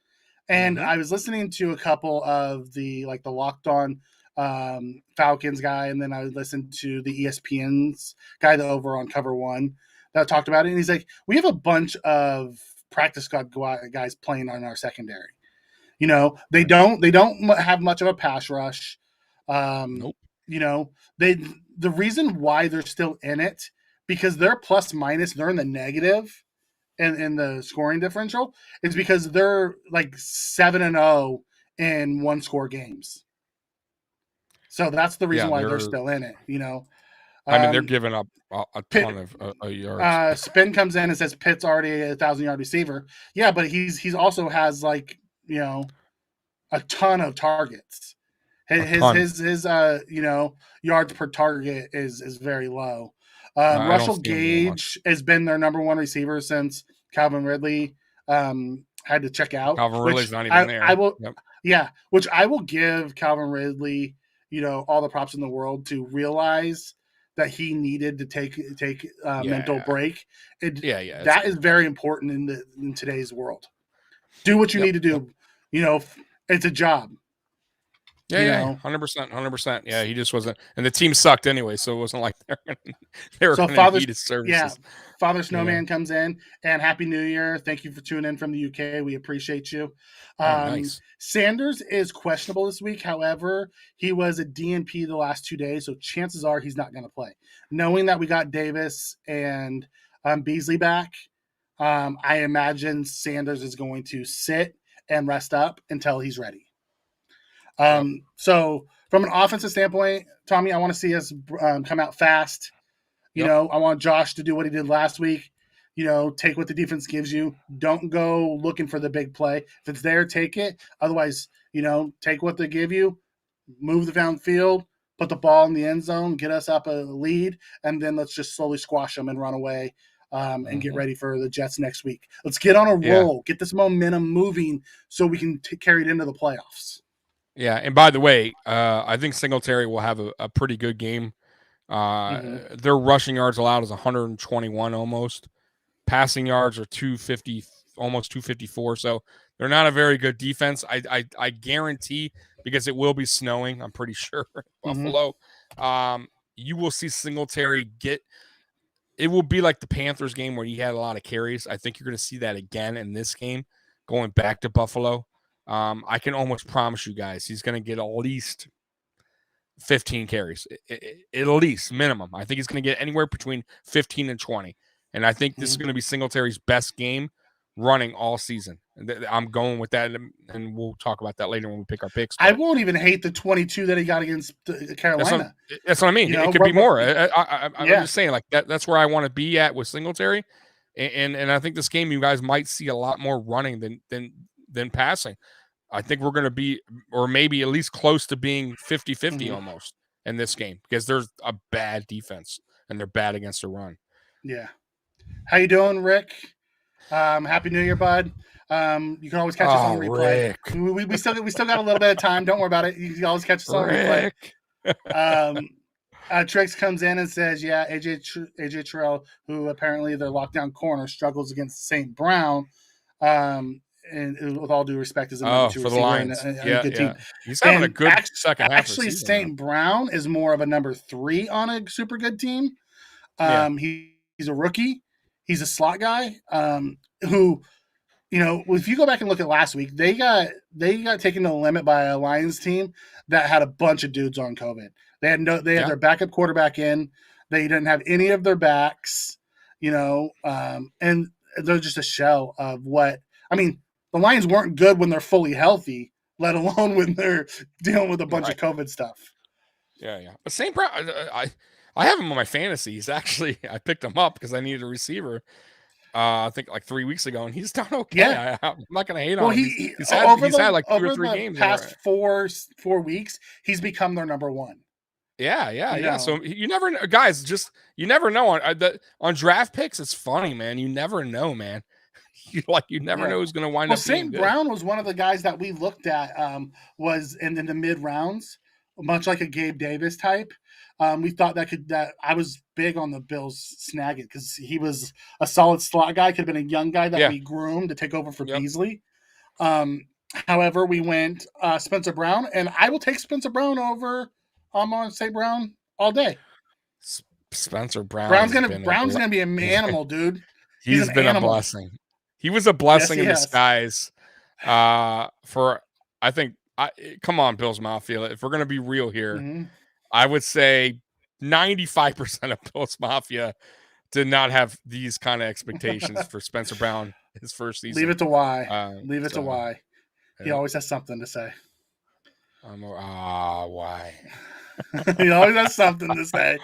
And I was listening to a couple of the Locked On Falcons guy, and then I listened to the ESPN's guy that over on Cover One that talked about it. And he's like, we have a bunch of practice squad guys playing on our secondary. You know, they don't have much of a pass rush. Nope. You know, the reason why they're still in it because they're plus minus, they're in the negative in the scoring differential is because they're like 7-0 in one score games. So that's the reason why they're still in it. You know, I mean, they're giving up a ton of yards. Spin comes in and says Pitt's already a 1,000-yard receiver. Yeah, but he's also has a ton of targets. His yards per target is very low. Russell Gage has been their number one receiver since Calvin Ridley had to check out. Calvin Ridley's not even there. Which I will give Calvin Ridley, all the props in the world to realize that he needed to take a mental break. That is very important in today's world. Do what you need to do. It's a job. Yeah, 100%. Yeah, he just wasn't, and the team sucked anyway, so it wasn't like they were going to need his services. Yeah, Father Snowman comes in, and Happy New Year. Thank you for tuning in from the UK. We appreciate you. Nice. Sanders is questionable this week. However, he was a DNP the last 2 days, so chances are he's not going to play. Knowing that we got Davis and Beasley back, I imagine Sanders is going to sit and rest up until he's ready. So from an offensive standpoint, Tommy, I want to see us come out fast. I want Josh to do what he did last week. Take what the defense gives you. Don't go looking for the big play. If it's there, take it. Otherwise, take what they give you, move the downfield, put the ball in the end zone, get us up a lead, and then let's just slowly squash them and run away and get ready for the Jets next week. Let's get on a roll, get this momentum moving so we can carry it into the playoffs. Yeah, and by the way, I think Singletary will have a pretty good game Their rushing yards allowed is 121 almost. Passing yards are 250, almost 254. So they're not a very good defense. I guarantee, because it will be snowing, I'm pretty sure, Buffalo. You will see Singletary get. It will be like the Panthers game where he had a lot of carries. I think you're going to see that again in this game, going back to Buffalo. I can almost promise you guys he's going to get at least 15 carries, at least minimum. I think he's going to get anywhere between 15 and 20. And I think this is going to be Singletary's best game running all season. I'm going with that, and we'll talk about that later when we pick our picks. I won't even hate the 22 that he got against Carolina. That's what I mean. It could be more. I'm just saying, like that's where I want to be at with Singletary. And I think this game you guys might see a lot more running than passing. I think we're going to be, or maybe at least close to being 50-50 almost in this game, because there's a bad defense and they're bad against the run. Yeah. How you doing, Rick? Happy New Year, bud. You can always catch us on replay. We still got a little bit of time. Don't worry about it. You can always catch us on replay. Trix comes in and says, yeah, AJ Terrell, who apparently their lockdown corner, struggles against St. Brown. And with all due respect, is a number 2 for the receiver Lions. and a good team. He's having a good second half. Actually, St. Brown is more of a number 3 on a super good team. He's a rookie. He's a slot guy who, if you go back and look at last week, they got taken to the limit by a Lions team that had a bunch of dudes on COVID. They had their backup quarterback in. They didn't have any of their backs, and they're just a shell of what. I mean, the Lions weren't good when they're fully healthy, let alone when they're dealing with a bunch of COVID stuff. Yeah. But St. Brown, I have him on my fantasy. He's actually, I picked him up because I needed a receiver. I think like 3 weeks ago, and he's done okay. Yeah. I'm not going to hate on him. He's had like 2 or 3 games. Past 4 weeks, he's become their number 1. Yeah. So you never know, guys. Just you never know on draft picks. It's funny, man. You never know, man. You never know who's going to wind up. St. Brown was one of the guys that we looked at. Was in the mid rounds, much like a Gabe Davis type. We thought that I was big on the Bills snag it because he was a solid slot guy. Could have been a young guy that we groomed to take over for Beasley. However, we went Spencer Brown, and I will take Spencer Brown over on St. Brown all day. Spencer Brown. Brown's gonna be an animal, dude. He's been a blessing. He was a blessing in disguise. For I think, come on, Bills Mafia. If we're gonna be real here, I would say 95% of Bills Mafia did not have these kind of expectations for Spencer Brown his first season. Leave it to Y. Leave it to Y. He always has something to say. Why? He always has something to say.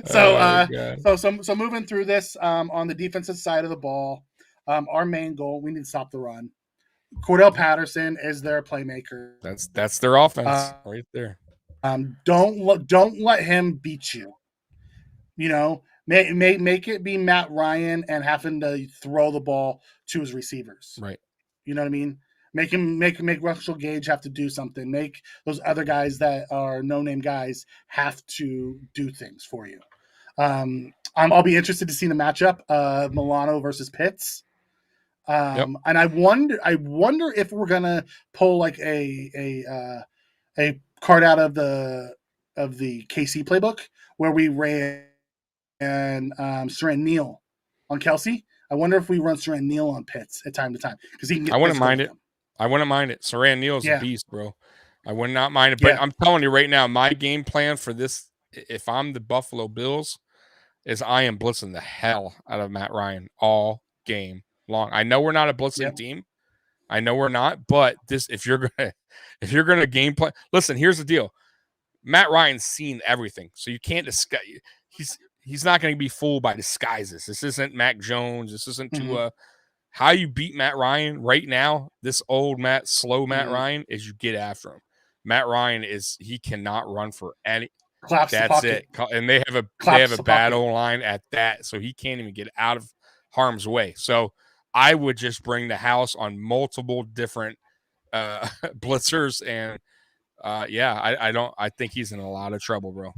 So moving through this on the defensive side of the ball, our main goal, we need to stop the run. Cordell Patterson is their playmaker. That's their offense right there. Don't let him beat you. Make it be Matt Ryan and having to throw the ball to his receivers. Right. You know what I mean? Make Russell Gage have to do something. Make those other guys that are no-name guys have to do things for you. I'll be interested to see the matchup of Milano versus Pitts. And I wonder if we're gonna pull like a card out of the KC playbook where we ran Saran Neal on Kelsey. I wonder if we run Saran Neal on Pitts at time to time because he can get. I wouldn't mind it. Saran Neal's a beast, bro. I would not mind it. But I'm telling you right now, my game plan for this, if I'm the Buffalo Bills, is I am blitzing the hell out of Matt Ryan all game long. I know we're not a blitzing team. I know we're not, but if you're gonna game plan, listen. Here's the deal: Matt Ryan's seen everything, so you can't disguise. He's not going to be fooled by disguises. This isn't Mac Jones. This isn't Tua. How you beat Matt Ryan right now? This old slow Matt Ryan is you get after him. Matt Ryan he cannot run for any. That's it. And they have a bad O-line at that, so he can't even get out of harm's way. So I would just bring the house on multiple different blitzers, and I think he's in a lot of trouble, bro.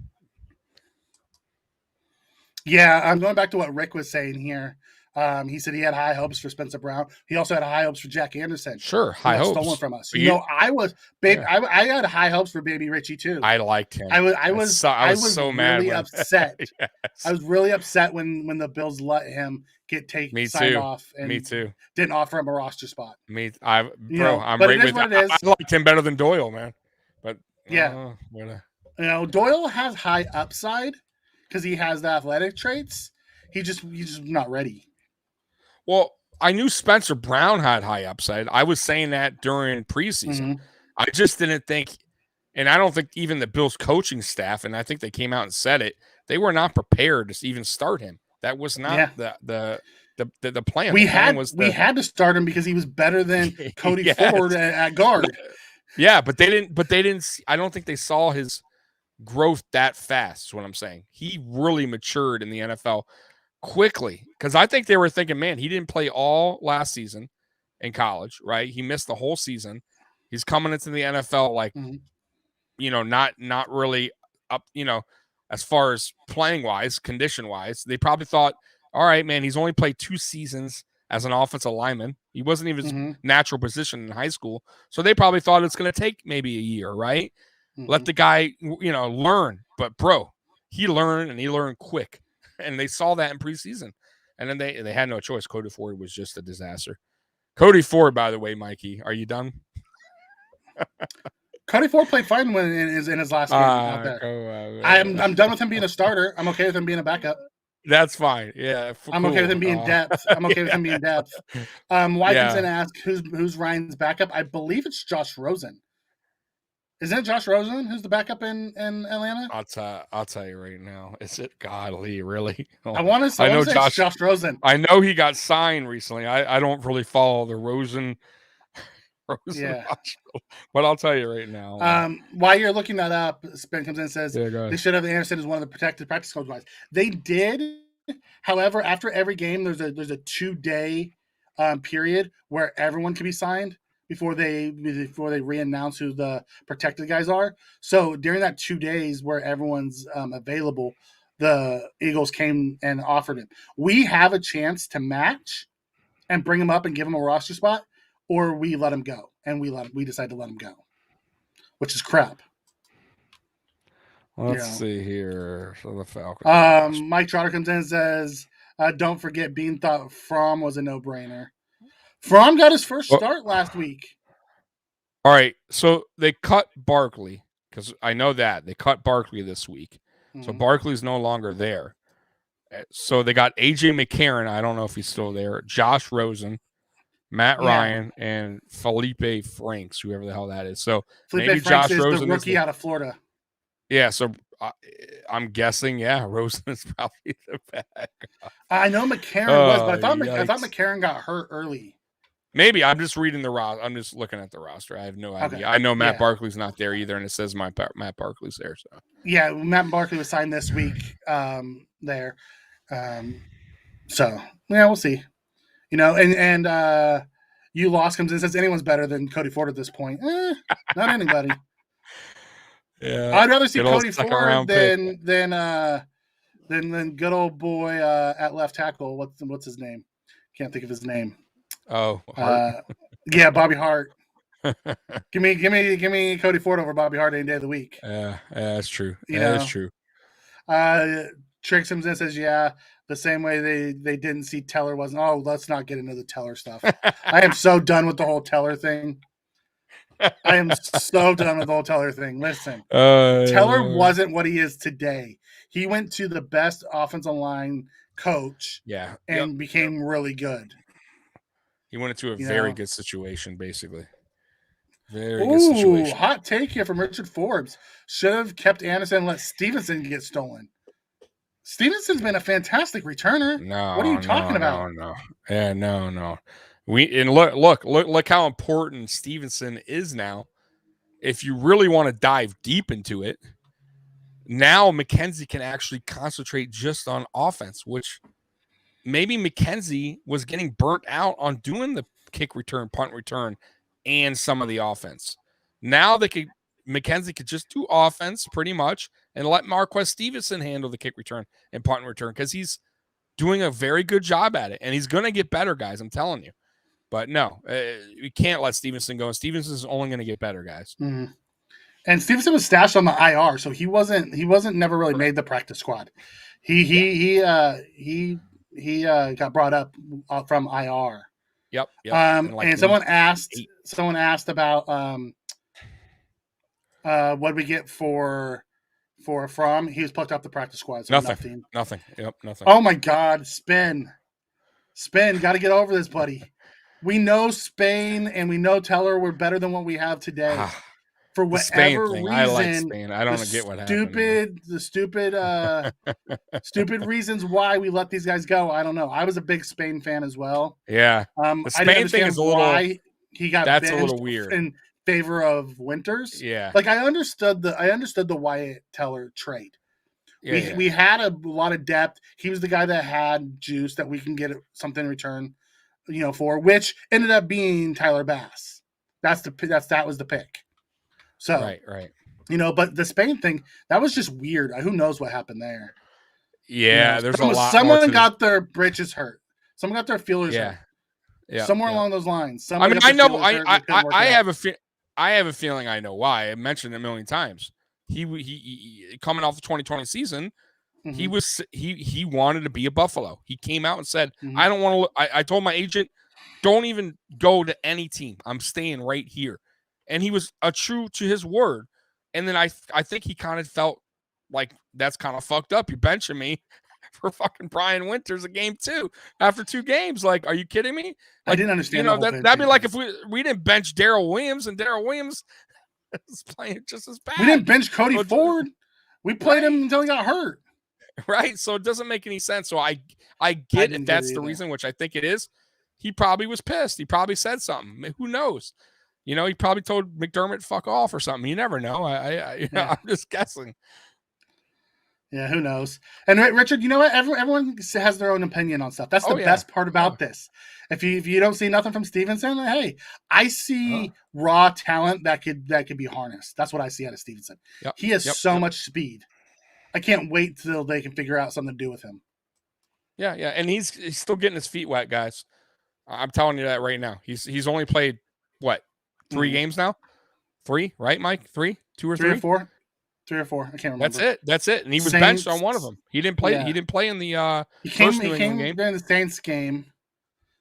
Yeah, I'm going back to what Rick was saying here. He said he had high hopes for Spencer Brown. He also had high hopes for Jack Anderson, Sure, who high got stolen hopes. from us. But you, I was babe. yeah, I had high hopes for Baby Richie too. I liked him. I I was was so mad really when. upset. I Yes, was really upset when the Bills let him get me signed too. off Me and too. didn't offer him a roster spot. I'm But it right is with you. what it is. I liked him better than Doyle, man. But Yeah, what Doyle has high upside because he has the athletic traits. He's just not ready. well, I knew Spencer Brown had high upside. I was saying that during preseason. Mm-hmm. I just didn't think, and I don't think even the Bills coaching staff, and I think they came out and said it, they were not prepared to even start him. That was not Yeah, the plan. The plan was we had to start him because he was better than Cody Ford yes, at guard. yeah, but they didn't. But they didn't. I don't think they saw his growth that fast. Is what I'm saying. He really matured in the NFL quickly because I think they were thinking, man, he didn't play all last season in college, right? He missed the whole season. He's coming into the NFL like, Mm-hmm. not really up, as far as playing wise, condition wise. They probably thought, all right, man, he's only played 2 seasons as an offensive lineman. He wasn't even his Mm-hmm. natural position in high school. So they probably thought it's going to take maybe a year, right? Mm-hmm. Let the guy, learn. But bro, he learned and he learned quick. And they saw that in preseason. And then they had no choice. Cody Ford was just a disaster. Cody Ford, by the way, Mikey, are you done? Cody Ford played fine when in his last game out there. I'm done with him being a starter. I'm okay with him being a backup. That's fine. Yeah, I'm cool. okay with him being depth. I'm okay with him being depth. Wykinson asked who's Ryan's backup. I believe it's Josh Rosen. Isn't it Josh Rosen who's the backup in Atlanta? I'll tell you right now. Is it godly, really? I want to say it's Josh Rosen. I know he got signed recently. I don't really follow the Rosen Yeah. But I'll tell you right now. While you're looking that up, Spin comes in and says Yeah, they should have Anderson as one of the protected practice squad guys. They did, however, after every game, there's a 2-day period where everyone can be signed before they re-announce who the protected guys are. So during that 2 days where everyone's available, the Eagles came and offered him. We have a chance to match and bring him up and give him a roster spot, or we let him go and we decide to let him go, which is crap. Let's see here. So the Falcons. Mike Trotter comes in and says, "Don't forget, Bean thought Fromm was a no-brainer. Fromm got his first start last week." All right, so they cut Barkley because I know that they cut Barkley this week, so Barkley's no longer there. So they got AJ McCarron. I don't know if he's still there. Josh Rosen, Matt Ryan, and Felipe Franks, whoever the hell that is. So Felipe maybe Franks Josh is Rosen the rookie out of Florida. Yeah, so I'm guessing, Rosen is probably the backup. I know McCarron was, but I thought McCarron got hurt early. Maybe I'm just reading the roster. I'm just looking at the roster. I have no idea. Okay. I know Matt Barkley's not there either, and it says Matt Barkley's there. So yeah, Matt Barkley was signed this week. There, so yeah, we'll see. And you lost comes in and says anyone's better than Cody Ford at this point. Not anybody. Yeah, I'd rather see Cody Ford than good old boy at left tackle. What's his name? Can't think of his name. Oh, Hart. Yeah, Bobby Hart. give me Cody Ford over Bobby Hart any day of the week. Yeah, that's true. That's true. Trick comes in and says, yeah, the same way they didn't see Teller wasn't. Oh, let's not get into the Teller stuff. I am so done with the whole Teller thing. I am so done with the whole Teller thing. Listen, Teller wasn't what he is today. He went to the best offensive line coach and became really good. He went into a very good situation, basically. Very good situation. Hot take here from Richard Forbes. Should have kept Anderson and let Stevenson get stolen. Stevenson's been a fantastic returner. No, what are you talking about? No. Yeah, no. Look how important Stevenson is now. If you really want to dive deep into it, now McKenzie can actually concentrate just on offense, which maybe McKenzie was getting burnt out on doing the kick return, punt return, and some of the offense. Now McKenzie could just do offense pretty much, and let Marquez Stevenson handle the kick return and punt return because he's doing a very good job at it, and he's going to get better, guys. I'm telling you. But no, we can't let Stevenson go. And Stevenson's only going to get better, guys. Mm. And Stevenson was stashed on the IR, so he wasn't never really made the practice squad. He got brought up from IR. Yep. And someone asked about what we get for From. He was plucked off the practice squad. So Nothing. Yep, nothing. Oh my God, Spin, got to get over this, buddy. We know Spain and we know Teller were better than what we have today. For whatever reason, I like Spain. I don't get what happened. The stupid reasons why we let these guys go. I don't know. I was a big Spain fan as well. Yeah. The Spain thing is why he got that's a little weird in favor of Winters. Yeah. Like I understood the Wyatt Teller trade. Yeah, we had a lot of depth. He was the guy that had juice that we can get something in return, for which ended up being Tyler Bass. That was the pick. So right. But the Spain thing, that was just weird. Who knows what happened there? Yeah, there's a lot. Someone got their britches hurt. Someone got their feelers hurt. Yeah, somewhere along those lines. I mean, I know. I have a feeling I know why. I mentioned it a million times. He coming off the 2020 season, he wanted to be a Buffalo. He came out and said, I don't want to. I told my agent, don't even go to any team. I'm staying right here. And he was true to his word. And then I think he kind of felt like that's kind of fucked up. You're benching me for fucking Brian Winters a game 2 after 2 games. Like, are you kidding me? Like, I didn't understand. That'd be like if we didn't bench Darrell Williams and Darrell Williams is playing just as bad. We didn't bench Cody Ford. We played him until he got hurt. Right. So it doesn't make any sense. So I get if that's the reason, which I think it is. He probably was pissed. He probably said something. Who knows? He probably told McDermott fuck off or something. You never know. I'm just guessing. Yeah, who knows? And Richard, you know what? Everyone has their own opinion on stuff. That's the best part about this. If you don't see nothing from Stevenson, hey, I see raw talent that could be harnessed. That's what I see out of Stevenson. Yep. He has so much speed. I can't wait till they can figure out something to do with him. Yeah, and he's still getting his feet wet, guys. I'm telling you that right now. He's only played what? 3 games now? 3, right, Mike? 3? 2 or 3? 3 or 4? 3 or 4. I can't remember. That's it. And he was benched on one of them. He didn't play. Yeah. He didn't play in the he came game during the Saints game.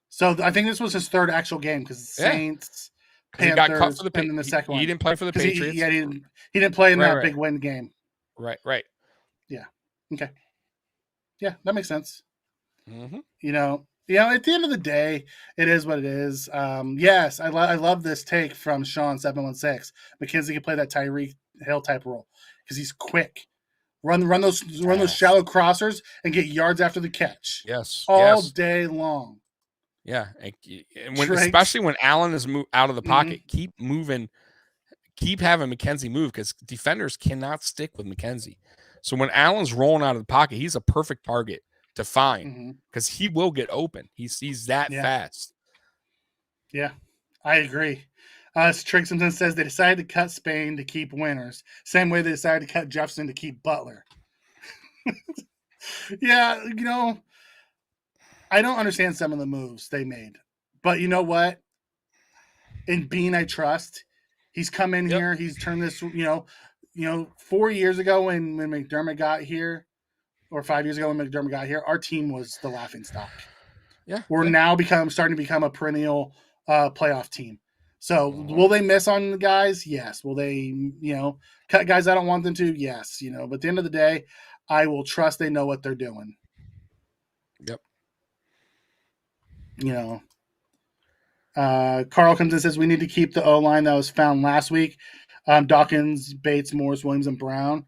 So I think this was his 3rd actual game because Saints, Panthers, he got cut for and then the second one. He didn't play for the Patriots. He didn't play in that big win game. Right. Yeah. Okay. Yeah, that makes sense. Mm-hmm. At the end of the day, it is what it is. Yes, I love this take from Sean 716. McKenzie can play that Tyreek Hill type role because he's quick. Run those shallow crossers and get yards after the catch. Yes, all day long. Yeah, and especially when Allen is out of the pocket, keep moving, keep having McKenzie move because defenders cannot stick with McKenzie. So when Allen's rolling out of the pocket, he's a perfect target to find because he will get open. He's that fast. Yeah, I agree. Trixington says they decided to cut Spain to keep Winners. Same way they decided to cut Jefferson to keep Butler. Yeah, I don't understand some of the moves they made. But you know what? In Bean, I trust. He's come in here. He's turned this, 4 years ago when McDermott got here, or 5 years ago when McDermott got here, our team was the laughingstock. Yeah. We're now starting to become a perennial playoff team. So will they miss on the guys? Yes. Will they, cut guys I don't want them to? Yes. But at the end of the day, I will trust they know what they're doing. Yep. Carl comes in and says we need to keep the O-line that was found last week. Dawkins, Bates, Morris, Williams, and Brown.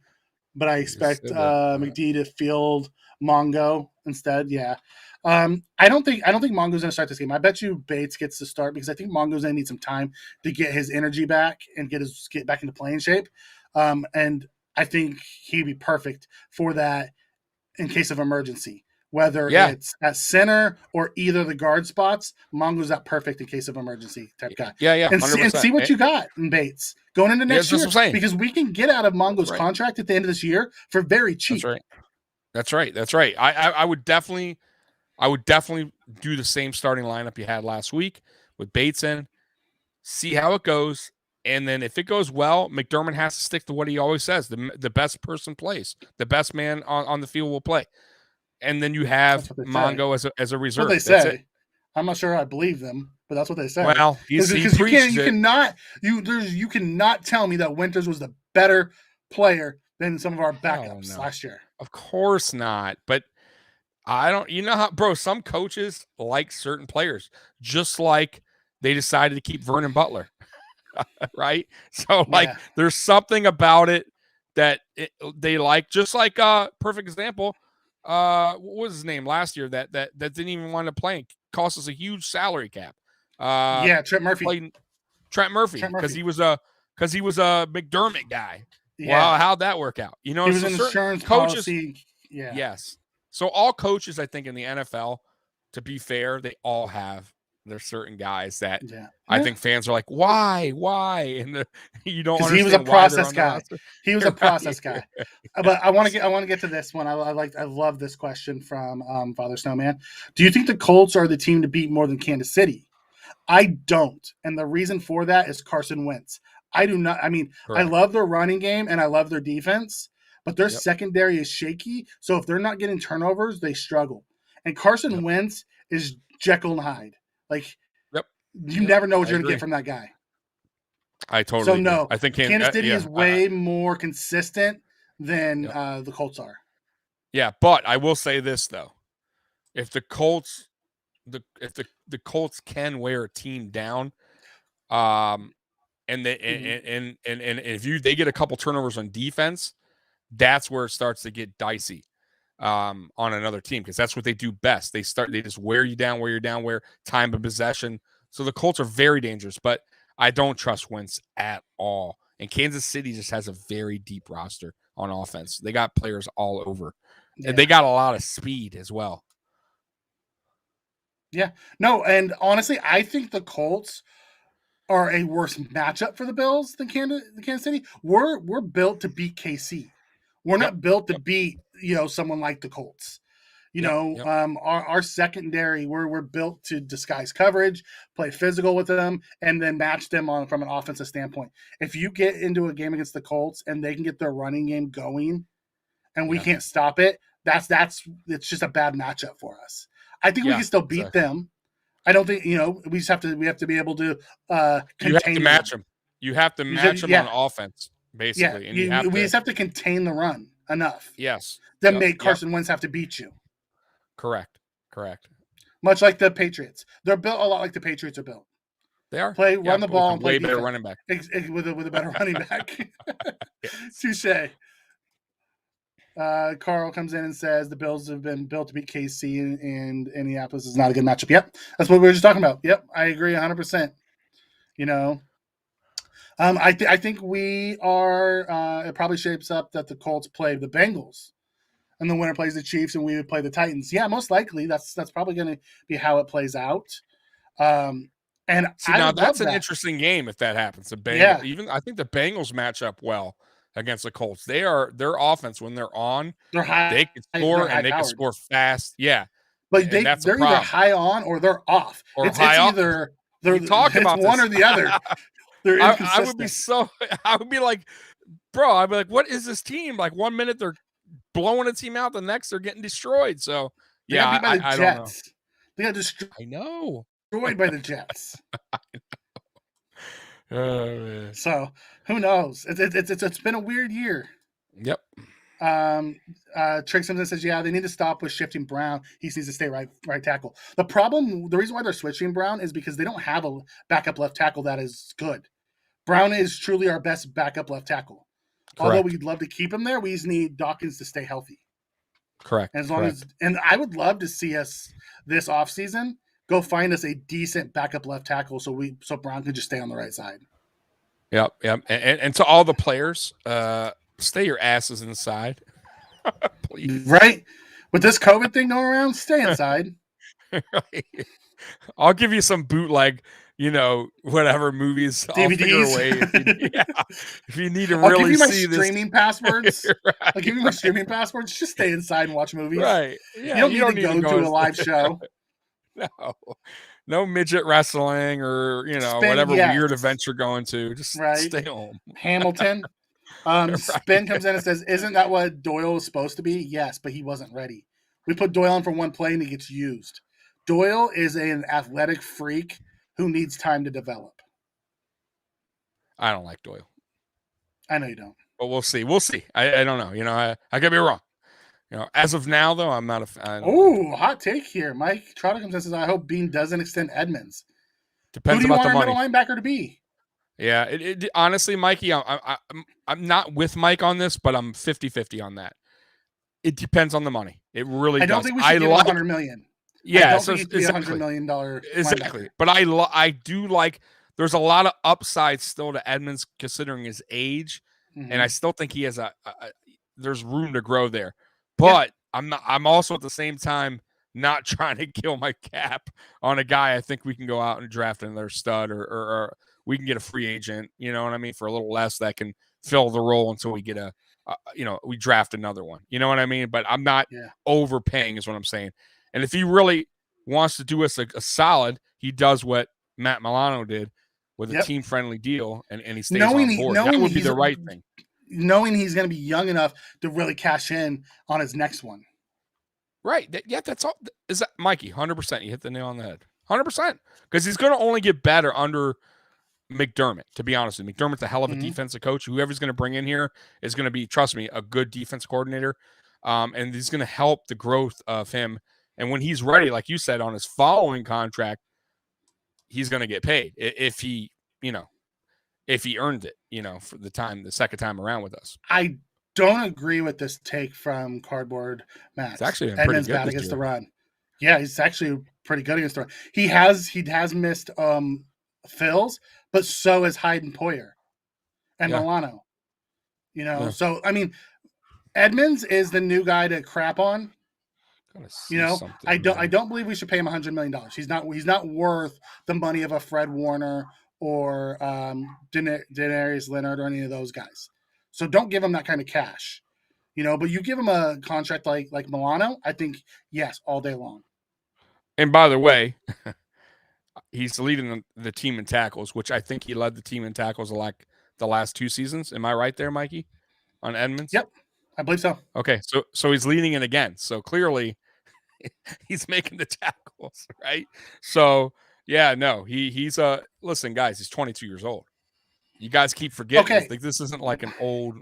But I expect McD to field Mongo instead. Yeah. I don't think Mongo's gonna start this game. I bet you Bates gets to start because I think Mongo's gonna need some time to get his energy back and get back into playing shape. And I think he'd be perfect for that in case of emergency. whether it's at center or either the guard spots. Mongo's that perfect in case of emergency type guy. Yeah, and see what you got in Bates going into next year, because we can get out of Mongo's contract at the end of this year for very cheap. That's right. I would definitely do the same starting lineup you had last week with Bates in, see how it goes. And then if it goes well, McDermott has to stick to what he always says. The best person plays. The best man on the field will play. And then you have Mongo as a reserve. That's what they say. I'm not sure I believe them, but that's what they say. Well, because you cannot tell me that Winters was the better player than some of our backups last year. Of course not. But I don't, how, bro, some coaches like certain players, just like they decided to keep Vernon Butler. Right? So there's something about it that they like, just like perfect example. What was his name last year that didn't even want to play, cost us a huge salary cap. Trent Murphy. Trent Murphy, because he was a McDermott guy. Yeah. Wow, how'd that work out? He was an insurance coaches. Policy. Yeah. Yes. So all coaches, I think, in the NFL, to be fair, they all have there's certain guys that I think fans are like, why? And you don't understand. He was a process guy. He was a process guy. But I want to get to this one. I love this question from Father Snowman. Do you think the Colts are the team to beat more than Kansas City? I don't, and the reason for that is Carson Wentz. I do not. I mean, I love their running game and I love their defense, but their secondary is shaky. So if they're not getting turnovers, they struggle. And Carson Wentz is Jekyll and Hyde. Like, you never know what you're going to get from that guy. I totally agree. No, I think Kansas City is way more consistent than the Colts are. Yeah, but I will say this though: if the Colts, if the Colts can wear a team down, and if they get a couple turnovers on defense, that's where it starts to get dicey. On another team, because that's what they do best. They just wear you down, wear time of possession. So the Colts are very dangerous, but I don't trust Wentz at all. And Kansas City just has a very deep roster on offense. They got players all over. And they got a lot of speed as well. Yeah. No, and honestly, I think the Colts are a worse matchup for the Bills than Kansas City. We're built to beat KC. We're not built to beat, someone like the Colts. Our secondary, we're built to disguise coverage, play physical with them, and then match them from an offensive standpoint. If you get into a game against the Colts and they can get their running game going, and we can't stop it, it's just a bad matchup for us. I think we can still beat them. I don't think we have to be able to contain. You have to match them. You have to match them on offense. Basically, and we just have to contain the run enough. Yes, then make Carson Wentz have to beat you. Correct. Much like the Patriots, they're built a lot like the Patriots are built. They are run the ball and play better running back with a better running back. Touche. Carl comes in and says the Bills have been built to beat KC, and Indianapolis is not a good matchup. Yep, that's what we were just talking about. Yep, I agree 100%. I think we are. It probably shapes up that the Colts play the Bengals, and the winner plays the Chiefs, and we would play the Titans. Yeah, most likely that's probably going to be how it plays out. And now that's an interesting game if that happens. The Bengals, even I think the Bengals match up well against the Colts. Their offense when they're on, they can score and they can score fast. Yeah, but they're either high on or they're off. Or it's either it's one or the other. I would be like, bro, I'd be like, what is this team? Like 1 minute they're blowing a team out, the next they're getting destroyed. So I don't know. They got destroyed. I know. Destroyed by the Jets. Man. So who knows? It's been a weird year. Yep. Trick Simpson says, they need to stop with shifting Brown. He needs to stay right tackle. The reason why they're switching Brown is because they don't have a backup left tackle that is good. Brown is truly our best backup left tackle. Correct. Although we'd love to keep him there, we just need Dawkins to stay healthy. Correct. And I would love to see us this offseason go find us a decent backup left tackle so Brown can just stay on the right side. Yep. And to all the players, stay your asses inside. Please. Right? With this COVID thing going around, stay inside. I'll give you some bootleg, whatever movies. I'll figure a DVDs. way if you need to I'll give really you my see this. streaming passwords. Right, I'll give you my streaming passwords. Just stay inside and watch movies. right. You Yeah, don't need to go to a live show. No midget wrestling or whatever weird event you're going to. Just stay home. Hamilton. Right. Spin comes in and says, "Isn't that what Doyle was supposed to be?" Yes, but he wasn't ready. We put Doyle in for one play and he gets used. Doyle is an athletic freak who needs time to develop. I don't like Doyle. I know you don't. But we'll see. We'll see. I don't know. I could be wrong. As of now, though, I'm not a fan. Oh, hot take here. Mike Trotter comes in and says, "I hope Bean doesn't extend Edmonds." Depends Who do you about want the our money. middle linebacker to be? Yeah, it honestly, Mikey, I'm not with Mike on this, but I'm 50-50 on that. It depends on the money. It really does. I don't think we should give him $100 million. Yeah, I don't think he should be $100 million exactly. linebacker. But I do like. There's a lot of upside still to Edmonds considering his age, and I still think he has there's room to grow there. But I'm also at the same time not trying to kill my cap on a guy. I think we can go out and draft another stud, or we can get a free agent. You know what I mean, for a little less that can fill the role until we get we draft another one. You know what I mean? But I'm not overpaying, is what I'm saying. And if he really wants to do us a solid, he does what Matt Milano did with a team-friendly deal, and he stays on board. That would be the right thing. Knowing he's going to be young enough to really cash in on his next one. Right. That's all. Is that Mikey? 100%. You hit the nail on the head. 100%. Because he's going to only get better under McDermott, to be honest with you. McDermott's a hell of a defensive coach. Whoever's going to bring in here is going to be, trust me, a good defense coordinator. And he's going to help the growth of him. And when he's ready, like you said, on his following contract, he's going to get paid if he earned it, for the second time around with us. I don't agree with this take from Cardboard Max. It's actually Edmonds bad against the run. Yeah, he's actually pretty good against the run. He has missed fills, but so is Hayden Poyer and Milano. So I mean, Edmonds is the new guy to crap on. I don't believe we should pay him $100 million. He's not worth the money of a Fred Warner or Denarius Leonard or any of those guys. So don't give him that kind of cash. But you give him a contract like Milano, I think, yes, all day long. And by the way, he's leading the team in tackles, which I think he led the team in tackles like the last 2 seasons. Am I right there, Mikey, on Edmonds? Yep, I believe so. Okay, so he's leading it again. So clearly he's making the tackles, right? So, yeah, no, he's listen, guys, he's 22 years old. You guys keep forgetting. Okay. This isn't like an old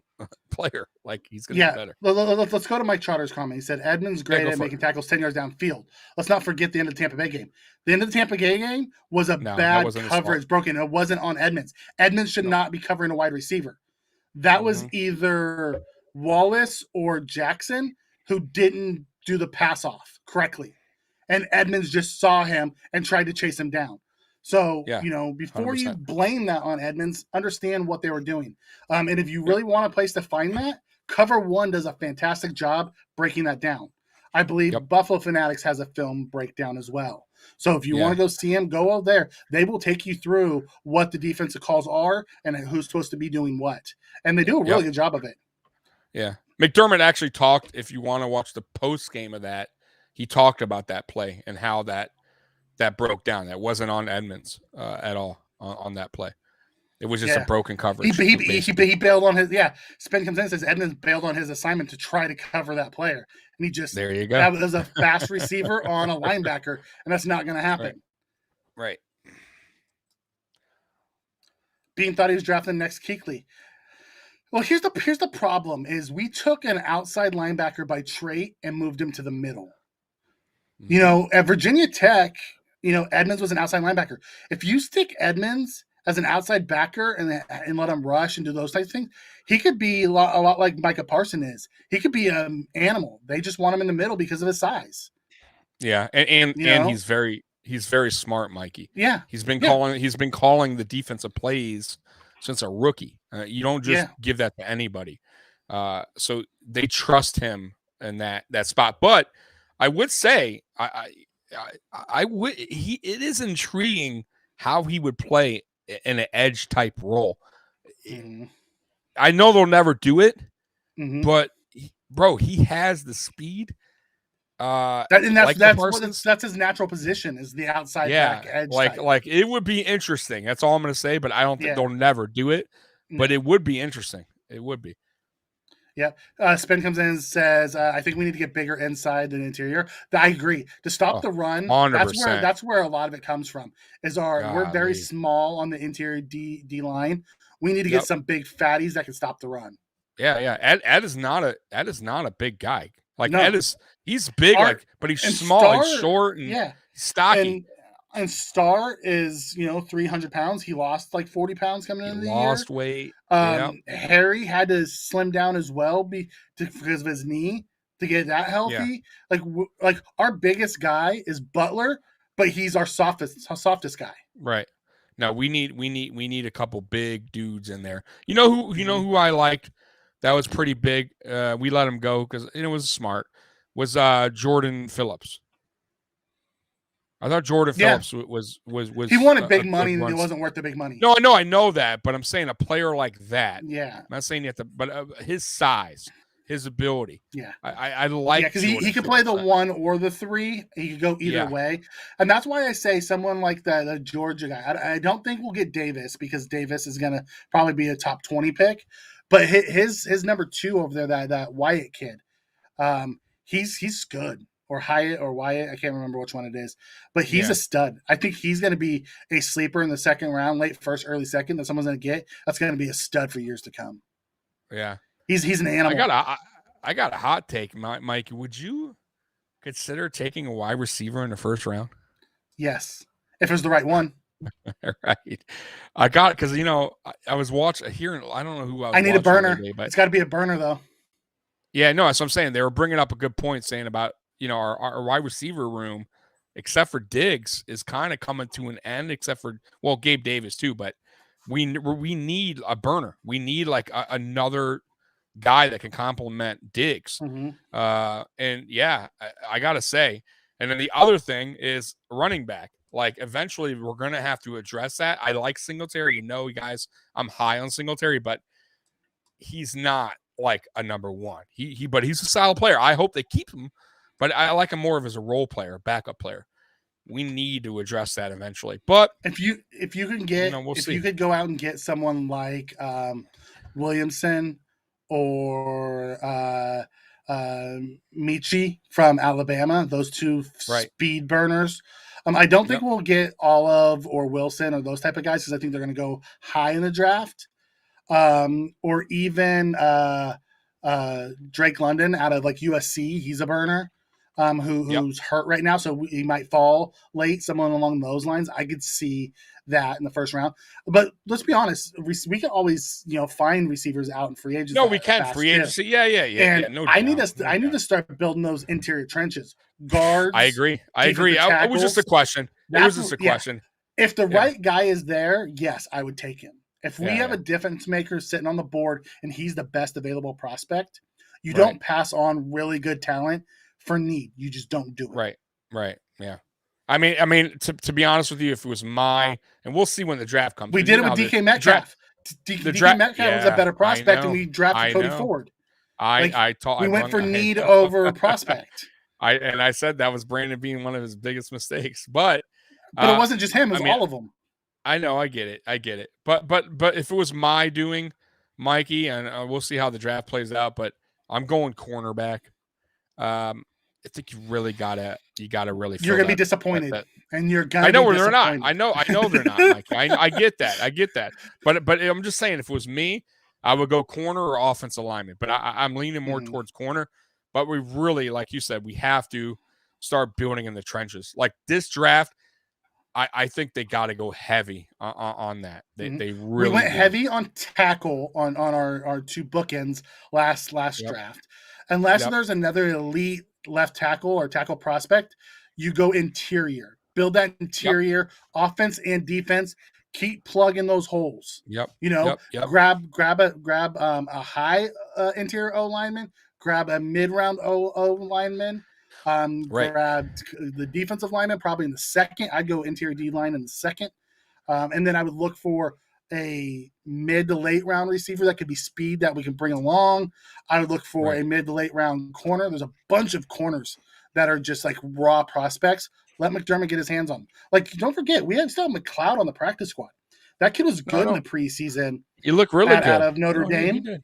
player. Like, he's going to be better. Let's go to Mike Trotter's comment. He said, Edmonds great at making tackles 10 yards downfield. Let's not forget the end of the Tampa Bay game. The end of the Tampa Bay game was bad coverage broken. It wasn't on Edmonds. Edmonds should not be covering a wide receiver. That was either Wallace or Jackson who didn't do the pass off correctly. And Edmonds just saw him and tried to chase him down. So, before 100%. You blame that on Edmonds, understand what they were doing. And if you really want a place to find that, Cover One does a fantastic job breaking that down. I believe Buffalo Fanatics has a film breakdown as well. So if you want to go see him, go out there. They will take you through what the defensive calls are and who's supposed to be doing what. And they do a really good job of it. Yeah. McDermott actually talked, if you want to watch the post game of that, he talked about that play and how that broke down. That wasn't on Edmonds at all on that play. It was just a broken coverage. He bailed on his Spin comes in and says Edmonds bailed on his assignment to try to cover that player. And he just there you go. That was a fast receiver on a linebacker, and that's not going to happen. Right. Bean thought he was drafting the next Kuechly. Well, here's the problem: is we took an outside linebacker by trait and moved him to the middle. At Virginia Tech, Edmonds was an outside linebacker. If you stick Edmonds as an outside backer and let him rush and do those types of things, he could be a lot like Micah Parson is. He could be an animal. They just want him in the middle because of his size. Yeah, and he's very smart, Mikey. Yeah, he's been calling the defensive plays since a rookie. You don't just give that to anybody. So they trust him in that spot. But I would say I would it is intriguing how he would play in an edge type role. Mm-hmm. I know they'll never do it, Mm-hmm. but he has the speed. That's his natural position is the outside back edge type. Like it would be interesting. That's all I'm going to say. But I don't think they'll never do it. But it would be interesting. It would be. Yeah. Spin comes in and says, I think we need to get bigger inside than interior. I agree. To stop the run, 100%. That's where a lot of it comes from. We're very small on the interior D line. We need to get some big fatties that can stop the run. Yeah. Ed is not a big guy. Like he's big, but he's small, he's short, and stocky. And Star is 300 pounds. He lost like 40 pounds coming into the year. Lost weight. Harry had to slim down as well because of his knee to get that healthy. Yeah. Like our biggest guy is Butler, but he's our softest guy. Right. No, we need a couple big dudes in there. You know who I liked that was pretty big. We let him go because it was smart. Was Jordan Phillips. I thought Jordan Phillips was he wanted big money and it wasn't worth the big money. No, I know that, but I'm saying a player like that. Yeah. I'm not saying you have to, but his size, his ability. Yeah. I like because he could play the 1 or the 3. He could go either way. And that's why I say someone like the Georgia guy. I don't think we'll get Davis because Davis is going to probably be a top 20 pick. But his number 2 over there, that Wyatt kid, he's good. Or Hyatt or Wyatt, I can't remember which one it is, but he's a stud. I think he's going to be a sleeper in the second round, late first, early second that someone's going to get. That's going to be a stud for years to come. Yeah, he's an animal. I got a hot take, Mike. Would you consider taking a wide receiver in the first round? Yes, if it's the right one. Right. I got it because I was watching here. I don't know who I need a burner. Today, but it's got to be a burner though. Yeah, no, that's what I'm saying. They were bringing up a good point, saying about. Our wide receiver room, except for Diggs, is kind of coming to an end. Except for Gabe Davis too, but we need a burner. We need like another guy that can complement Diggs. Mm-hmm. I gotta say, and then the other thing is running back. Like eventually, we're gonna have to address that. I like Singletary. Guys, I'm high on Singletary, but he's not like a number 1. But he's a solid player. I hope they keep him. But I like him more of as a role player, backup player. We need to address that eventually. But if you can get you could go out and get someone like Williamson or Michi from Alabama, those 2 speed burners. I don't think we'll get Olive or Wilson or those type of guys because I think they're going to go high in the draft. Or even Drake London out of like USC, he's a burner. Who's hurt right now, so he might fall late. Someone along those lines, I could see that in the first round. But let's be honest, we can always find receivers out in free agency. No, we can free agency. Yeah. And I need to start building those interior trenches, guards. I agree. It was just a question. If the right guy is there, yes, I would take him. If we have a difference maker sitting on the board and he's the best available prospect, you don't pass on really good talent. For need, you just don't do it. Right. Yeah. I mean, to be honest with you, if it was and we'll see when the draft comes. We did it with DK Metcalf. DK Metcalf was a better prospect, and we drafted Cody Ford. We went for need over prospect. I said that was Brandon being one of his biggest mistakes, but it wasn't just him; it was all of them. I know, I get it. But if it was my doing, Mikey, and we'll see how the draft plays out. But I'm going cornerback. I think you really gotta really. You're gonna be disappointed, and you're gonna. I know they're not. I know they're not. Mike. I get that. But I'm just saying, if it was me, I would go corner or offensive lineman. But I'm leaning more towards corner. But we really, like you said, we have to start building in the trenches. Like this draft, I think they got to go heavy on that. They really went heavy on tackle on our 2 bookends last draft. Unless there's another elite left tackle or tackle prospect, you go interior. Build that interior offense and defense. Keep plugging those holes. Yep. Grab a high interior O lineman. grab a mid-round O lineman. Right. Grab the defensive lineman probably in the second. I'd go interior D line in the second. And then I would look for a mid to late round receiver that could be speed that we can bring along. I would look for a mid to late round corner. There's a bunch of corners that are just like raw prospects. Let McDermott get his hands on them. Like, don't forget, we still have McLeod on the practice squad. That kid was good in the preseason. You look really good out of Notre Dame. He did.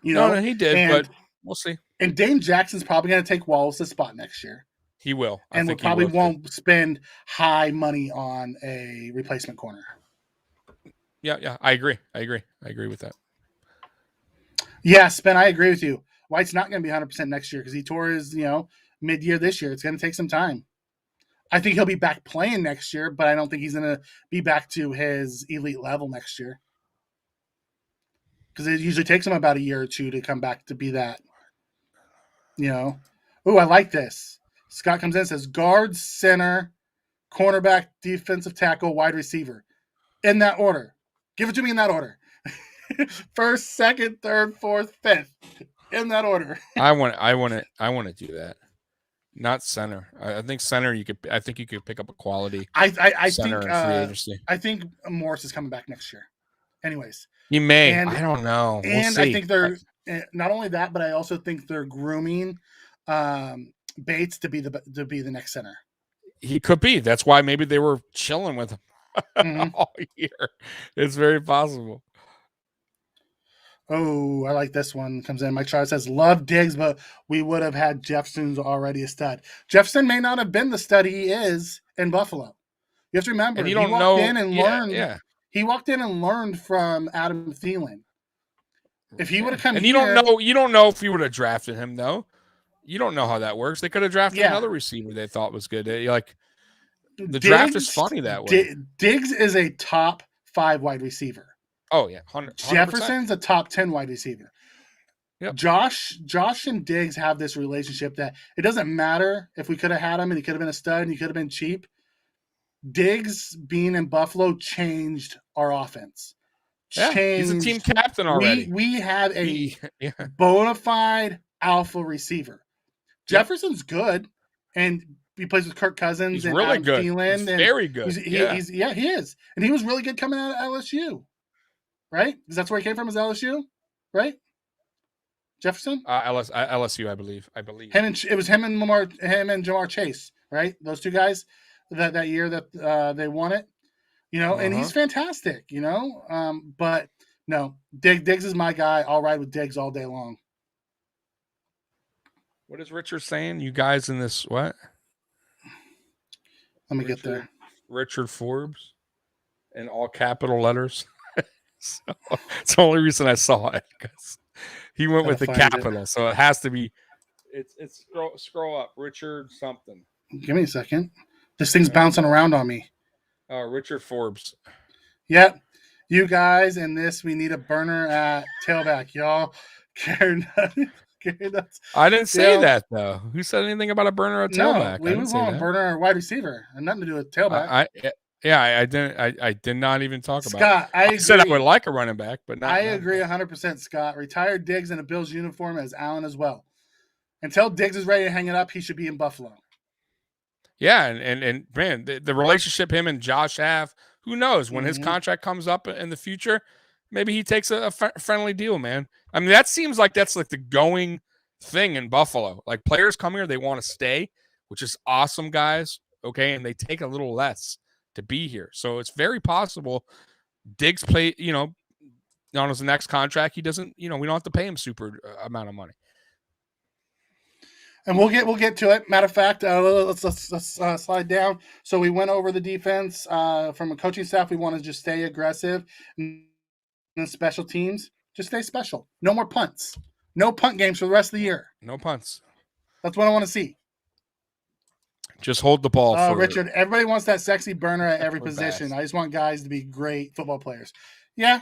You know, he did, but we'll see. And Dane Jackson's probably going to take Wallace's spot next year. He will. And we probably won't spend high money on a replacement corner. Yeah, I agree. I agree with that. Yes, Ben, I agree with you. White's not going to be 100% next year because he tore his, mid-year this year. It's going to take some time. I think he'll be back playing next year, but I don't think he's going to be back to his elite level next year. Because it usually takes him about a year or two to come back to be that. Oh, I like this. Scott comes in and says guard, center, cornerback, defensive tackle, wide receiver. In that order. Give it to me in that order. First, second, third, fourth, fifth. In that order. I want to do that. Not center. I think center I think you could pick up a quality center in free agency. I think Morris is coming back next year. Anyways. He may. I don't know. We'll see. I think they're not only that, but I also think they're grooming Bates to be the next center. He could be. That's why maybe they were chilling with him all year. It's very possible. Oh, I like this one. Comes in. Mike Charles says, love Diggs, but we would have had Jefferson's already a stud. Jefferson may not have been the stud he is in Buffalo. You have to remember, and you don't know. Learned. Yeah. He walked in and learned from Adam Thielen. If he would have come and you don't know if you would have drafted him though. You don't know how that works. They could have drafted another receiver they thought was good. The draft is funny that way. Diggs is a top 5 wide receiver. Oh yeah, 100%. Jefferson's a top 10 wide receiver. Yep. Josh and Diggs have this relationship that it doesn't matter if we could have had him and he could have been a stud and he could have been cheap. Diggs being in Buffalo changed our offense. Yeah, he's a team captain already. We have a bona fide alpha receiver. Jefferson's good, and he plays with Kirk Cousins. He's really good. Thielen, he's very good. He is. And he was really good coming out of LSU, right? Because that's where he came from, is LSU, right? Jefferson? LSU, I believe. It was him and Jamar Chase, right? Those two guys that year that they won it. And he's fantastic, but no, Diggs is my guy. I'll ride with Diggs all day long. What is Richard saying? You guys in this, what? Let me get there. Richard Forbes in all capital letters. So it's the only reason I saw it, because he went with the capital. So it has to be, it's scroll up, Richard something. Give me a second. This thing's bouncing around on me. Richard Forbes. Yep. You guys in this, we need a burner at tailback, y'all. I didn't say that, though. Who said anything about a burner at tailback? No, we want a burner at wide receiver. And nothing to do with tailback. I didn't. I did not even talk about Scott, I said I would like a running back, but not. I agree 100%, Scott. Retire Diggs in a Bills uniform as Allen as well. Until Diggs is ready to hang it up, he should be in Buffalo. Yeah, and man, the relationship him and Josh have, who knows, when his contract comes up in the future, maybe he takes a friendly deal, man. I mean, that seems like that's like the going thing in Buffalo. Like, players come here, they want to stay, which is awesome, guys, okay, and they take a little less to be here. So it's very possible Diggs on his next contract, he doesn't, we don't have to pay him super amount of money. And we'll get to it. Matter of fact, let's slide down. So we went over the defense from a coaching staff. We want to just stay aggressive. And special teams, just stay special. No more punts. No punt games for the rest of the year. No punts. That's what I want to see. Just hold the ball. Richard, everybody wants that sexy burner at every position. I just want guys to be great football players. Yeah.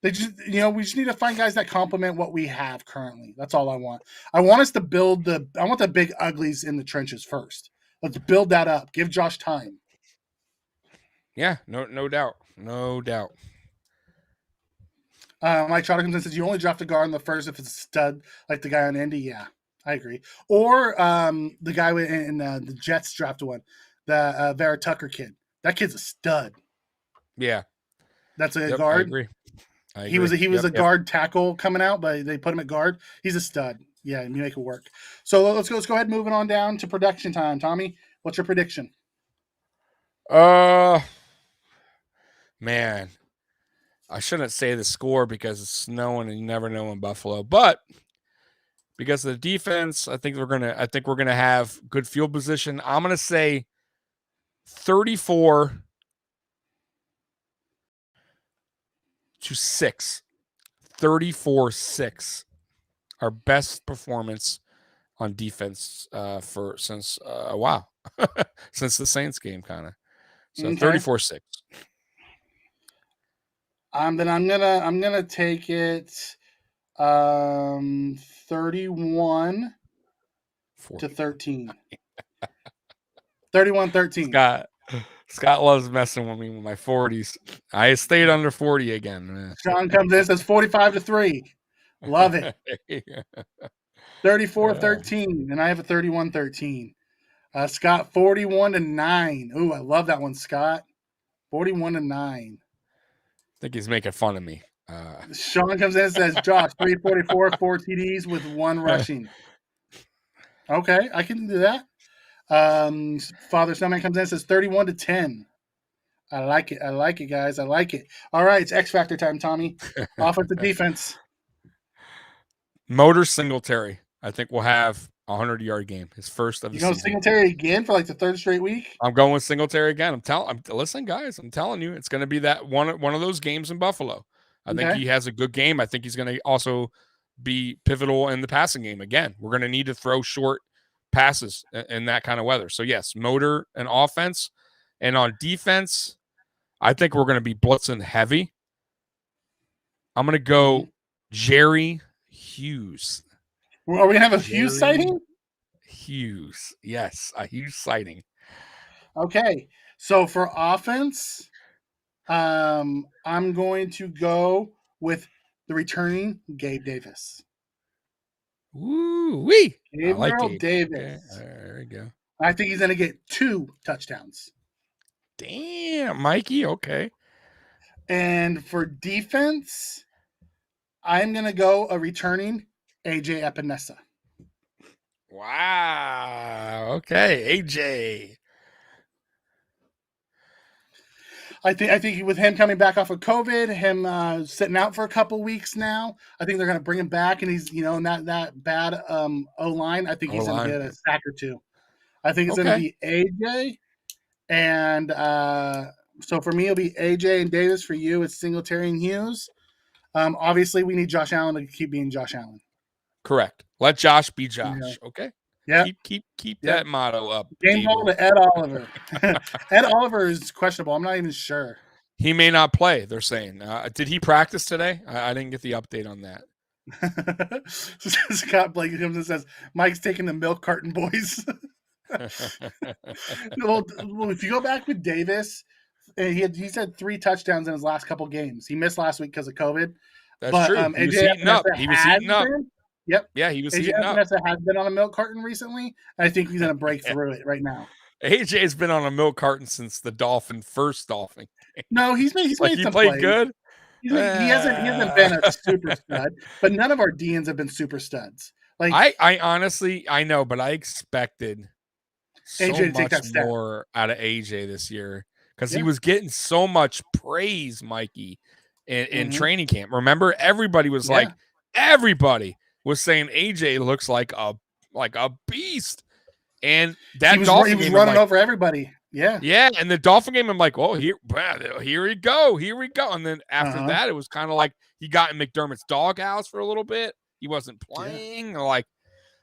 They just, we just need to find guys that complement what we have currently. That's all I want. I want us to build I want the big uglies in the trenches first. Let's build that up. Give Josh time. Yeah, no doubt. No doubt. Mike Trotter comes in and says, you only draft a guard in the first if it's a stud, like the guy on Indy. Yeah, I agree. Or the guy in the Jets drafted one, the Vera Tucker kid. That kid's a stud. Yeah. That's a Yep, guard. I agree. He was a guard tackle coming out, but they put him at guard. He's a stud. Yeah, you make it work. So let's go ahead moving on down to production time. Tommy, what's your prediction? Man, I shouldn't say the score because it's snowing and you never know in Buffalo, but because of the defense, I think we're gonna have good field position. I'm gonna say 34-6. 34-6. Our best performance on defense since a while. Since the Saints game, kind of. So Okay. 34-6. Then I'm gonna take it 31 to 13. 31-13. Scott loves messing with me with my 40s. I stayed under 40 again. Sean comes in and says 45-3. Love it. 34-13, and I have a 31-13. Scott 41-9. Ooh, I love that one, Scott. 41-9. I think he's making fun of me. Sean comes in and says, Josh, 344, 4 TDs with 1 rushing. Okay, I can do that. Father Snowman comes in and says 31-10. I like it. I like it, guys. I like it. All right, it's X Factor time, Tommy. Offensive defense. Motor Singletary, I think we'll have a 100-yard game. His first of the season. Singletary again for like the 3rd straight week? I'm going with Singletary again. Listen, guys, I'm telling you, it's going to be that one of those games in Buffalo. I think he has a good game. I think he's going to also be pivotal in the passing game. Again, we're going to need to throw short passes in that kind of weather. So, yes, motor and offense. And on defense, I think we're going to be blitzing heavy. I'm going to go Jerry Hughes. Are we going to have a Hughes sighting? Hughes. Yes, a Hughes sighting. Okay. So for offense, I'm going to go with the returning Gabe Davis. Woo-wee. Gabriel like Davis. Okay. There we go. I think he's going to get 2 touchdowns. Damn, Mikey. Okay. And for defense, I'm going to go a returning AJ Epinesa. Wow. Okay, AJ. I think with him coming back off of COVID, him sitting out for a couple weeks now, I think they're going to bring him back, and he's in that bad O-line. I think he's going to get a sack or 2. I think it's going to be AJ, and so for me it'll be AJ and Davis. For you, it's Singletary and Hughes. Obviously, we need Josh Allen to keep being Josh Allen. Correct. Let Josh be Josh. Yeah. Okay. Yeah. Keep that motto up. Game ball to Ed Oliver. Ed Oliver is questionable. I'm not even sure. He may not play. They're saying. Did he practice today? I didn't get the update on that. Scott Blake comes and says, "Mike's taking the milk carton boys." Well, if you go back with Davis, he's had 3 touchdowns in his last couple games. He missed last week because of COVID. That's true. He was heating up. Yep. Yeah, he was heating up. AJ has been on a milk carton recently. I think he's going to break through it right now. AJ's been on a milk carton since the first Dolphin. No, he's made some he played plays. Good. He hasn't been a super stud, but none of our DNs have been super studs. Like I honestly, I know, but I expected so AJ to take much that more out of AJ this year because he was getting so much praise, Mikey, in training camp. Remember, everybody was everybody was saying AJ looks like a beast, and that he was running over everybody. Yeah, and the Dolphin game, I'm like, oh, here we go, and then after that, it was kind of like he got in McDermott's doghouse for a little bit. He wasn't playing,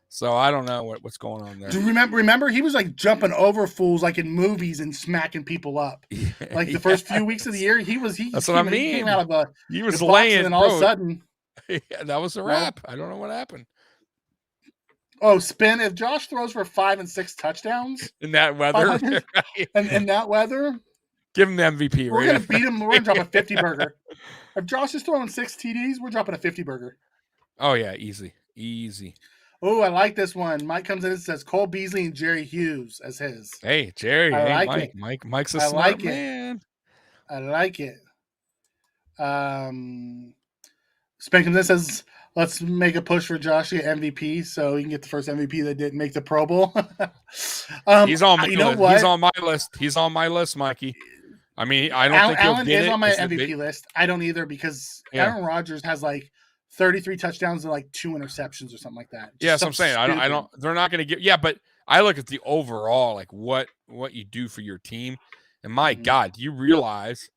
so I don't know what's going on there. Do you remember he was like jumping over fools like in movies and smacking people up. Like the first few weeks of the year, That's what I mean. He came out of he was laying, and all of a sudden, that was a wrap. I don't know what happened. Oh, spin! If Josh throws for 5 and 6 touchdowns in that weather, and in that weather, Give him the MVP. We're going to beat him. We're going to drop a 50 burger. If Josh is throwing 6 TDs, we're dropping a 50 burger. Oh, yeah. Easy. Oh, I like this one. Mike comes in and says Cole Beasley and Jerry Hughes as his. Hey, Jerry. I Hey, like Mike. it. Mike's a I smart like man. I like it. Spen comes in and says, let's make a push for Josh to get MVP so he can get the first MVP that didn't make the Pro Bowl. He's on my you know list. what? He's on my list. He's on my list, Mikey. I mean, I don't think Allen he'll get is it. on my MVP list. I don't either because Aaron Rodgers has like 33 touchdowns and like 2 interceptions or something like that. Yeah, that's what I'm saying. I don't. They're not going to get. Yeah, but I look at the overall, like what you do for your team, and my God, do you realize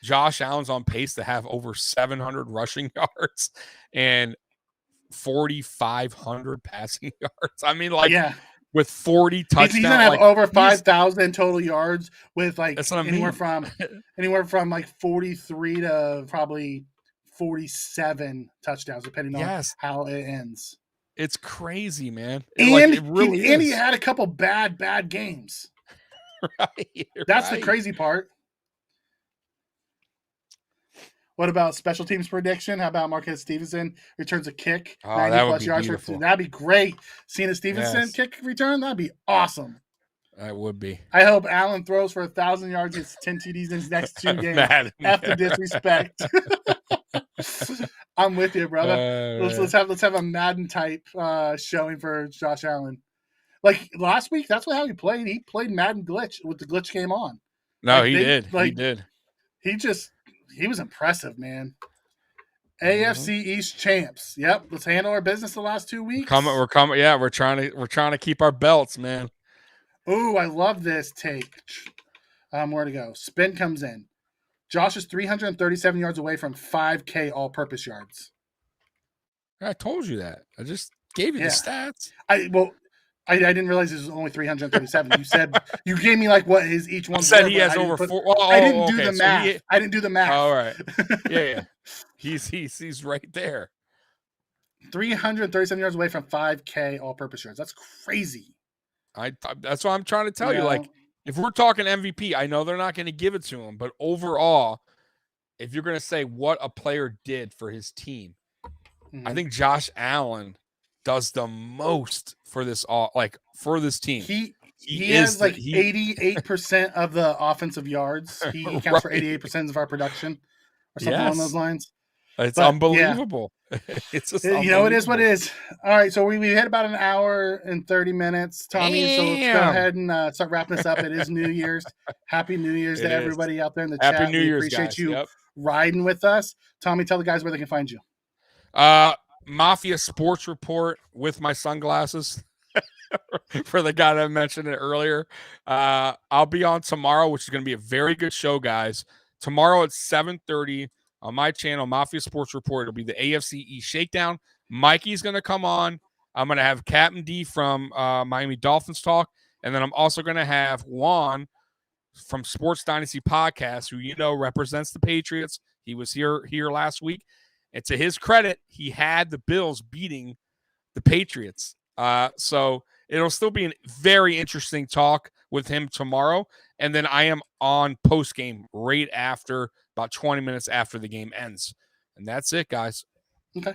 Josh Allen's on pace to have over 700 rushing yards and 4,500 passing yards? I mean, like, with 40 touchdowns, he's gonna have over 5,000 total yards with like anywhere from like 43 to probably 47 touchdowns, depending on how it ends. It's crazy, man. And it really he had a couple bad games. Right. That's the crazy part. What about special teams prediction? How about Marquez Stevenson returns a kick? Oh, 90+ yards. That'd be great. Seeing a Stevenson kick return, that'd be awesome. That would be. I hope Allen throws for 1,000 yards, gets 10 TDs in his next 2 games. After disrespect. I'm with you, brother. Let's have a Madden type showing for Josh Allen. Like last week, that's how he played. He played Madden glitch with the glitch game on. No, he did. He did. He was impressive, man. AFC East champs. Yep. Let's handle our business the last 2 weeks. We're coming. Yeah, we're trying to keep our belts, man. Ooh, I love this take. Where to go? Spin comes in. Josh is 337 yards away from 5K all-purpose yards. I told you that. I just gave you the stats. I didn't realize this was only 337. You said you gave me like what his each one said. He has over 4. I didn't do the math. I didn't do the math. All right. Yeah. He's right there. 337 yards away from 5K all-purpose yards. That's crazy. That's what I'm trying to tell you. Like, if we're talking MVP, I know they're not going to give it to him, but overall, if you're going to say what a player did for his team, I think Josh Allen does the most for this team. He has like 88% of the offensive yards. He counts for 88% of our production or something along those lines. It's unbelievable. It's just it is what it is. All right, so we hit about an hour and 30 minutes, Tommy. Damn. So let's go ahead and start wrapping this up. It is New Year's. Happy New Year's to everybody out there in the chat. Happy New Year's, appreciate guys. you riding with us. Tommy, tell the guys where they can find you. Mafia Sports Report with my sunglasses. For the guy that mentioned it earlier. I'll be on tomorrow, which is going to be a very good show, guys. Tomorrow at 7:30 on my channel, Mafia Sports Report. It'll be the AFC East Shakedown. Mikey's going to come on. I'm going to have Captain D from Miami Dolphins talk. And then I'm also going to have Juan from Sports Dynasty Podcast, who represents the Patriots. He was here last week. And to his credit, he had the Bills beating the Patriots. So it'll still be a very interesting talk with him tomorrow. And then I am on post-game right after, about 20 minutes after the game ends. And that's it, guys. Okay.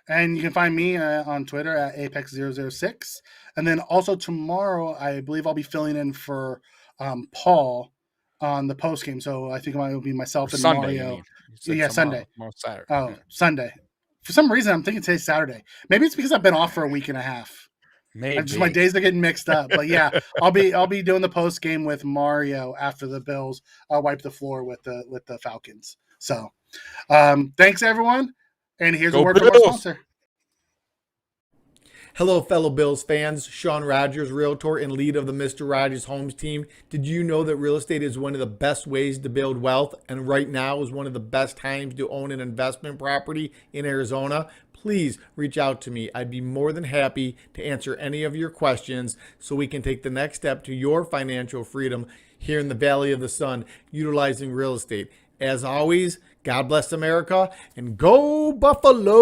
And you can find me on Twitter at Apex006. And then also tomorrow, I believe I'll be filling in for Paul on the post-game. So I think it will be myself and Sunday, Mario. Sunday. Saturday. Oh, Sunday. For some reason, I'm thinking today's Saturday. Maybe it's because I've been off for a week and a half. Maybe just my days are getting mixed up. But yeah, I'll be doing the post game with Mario after the Bills. I'll wipe the floor with the Falcons. So thanks everyone. And here's a word from our sponsor. Hello, fellow Bills fans. Sean Rogers, realtor and lead of the Mr. Rogers Homes team. Did you know that real estate is one of the best ways to build wealth, and right now is one of the best times to own an investment property in Arizona? Please reach out to me. I'd be more than happy to answer any of your questions so we can take the next step to your financial freedom here in the Valley of the Sun, utilizing real estate. As always, God bless America and go Buffalo!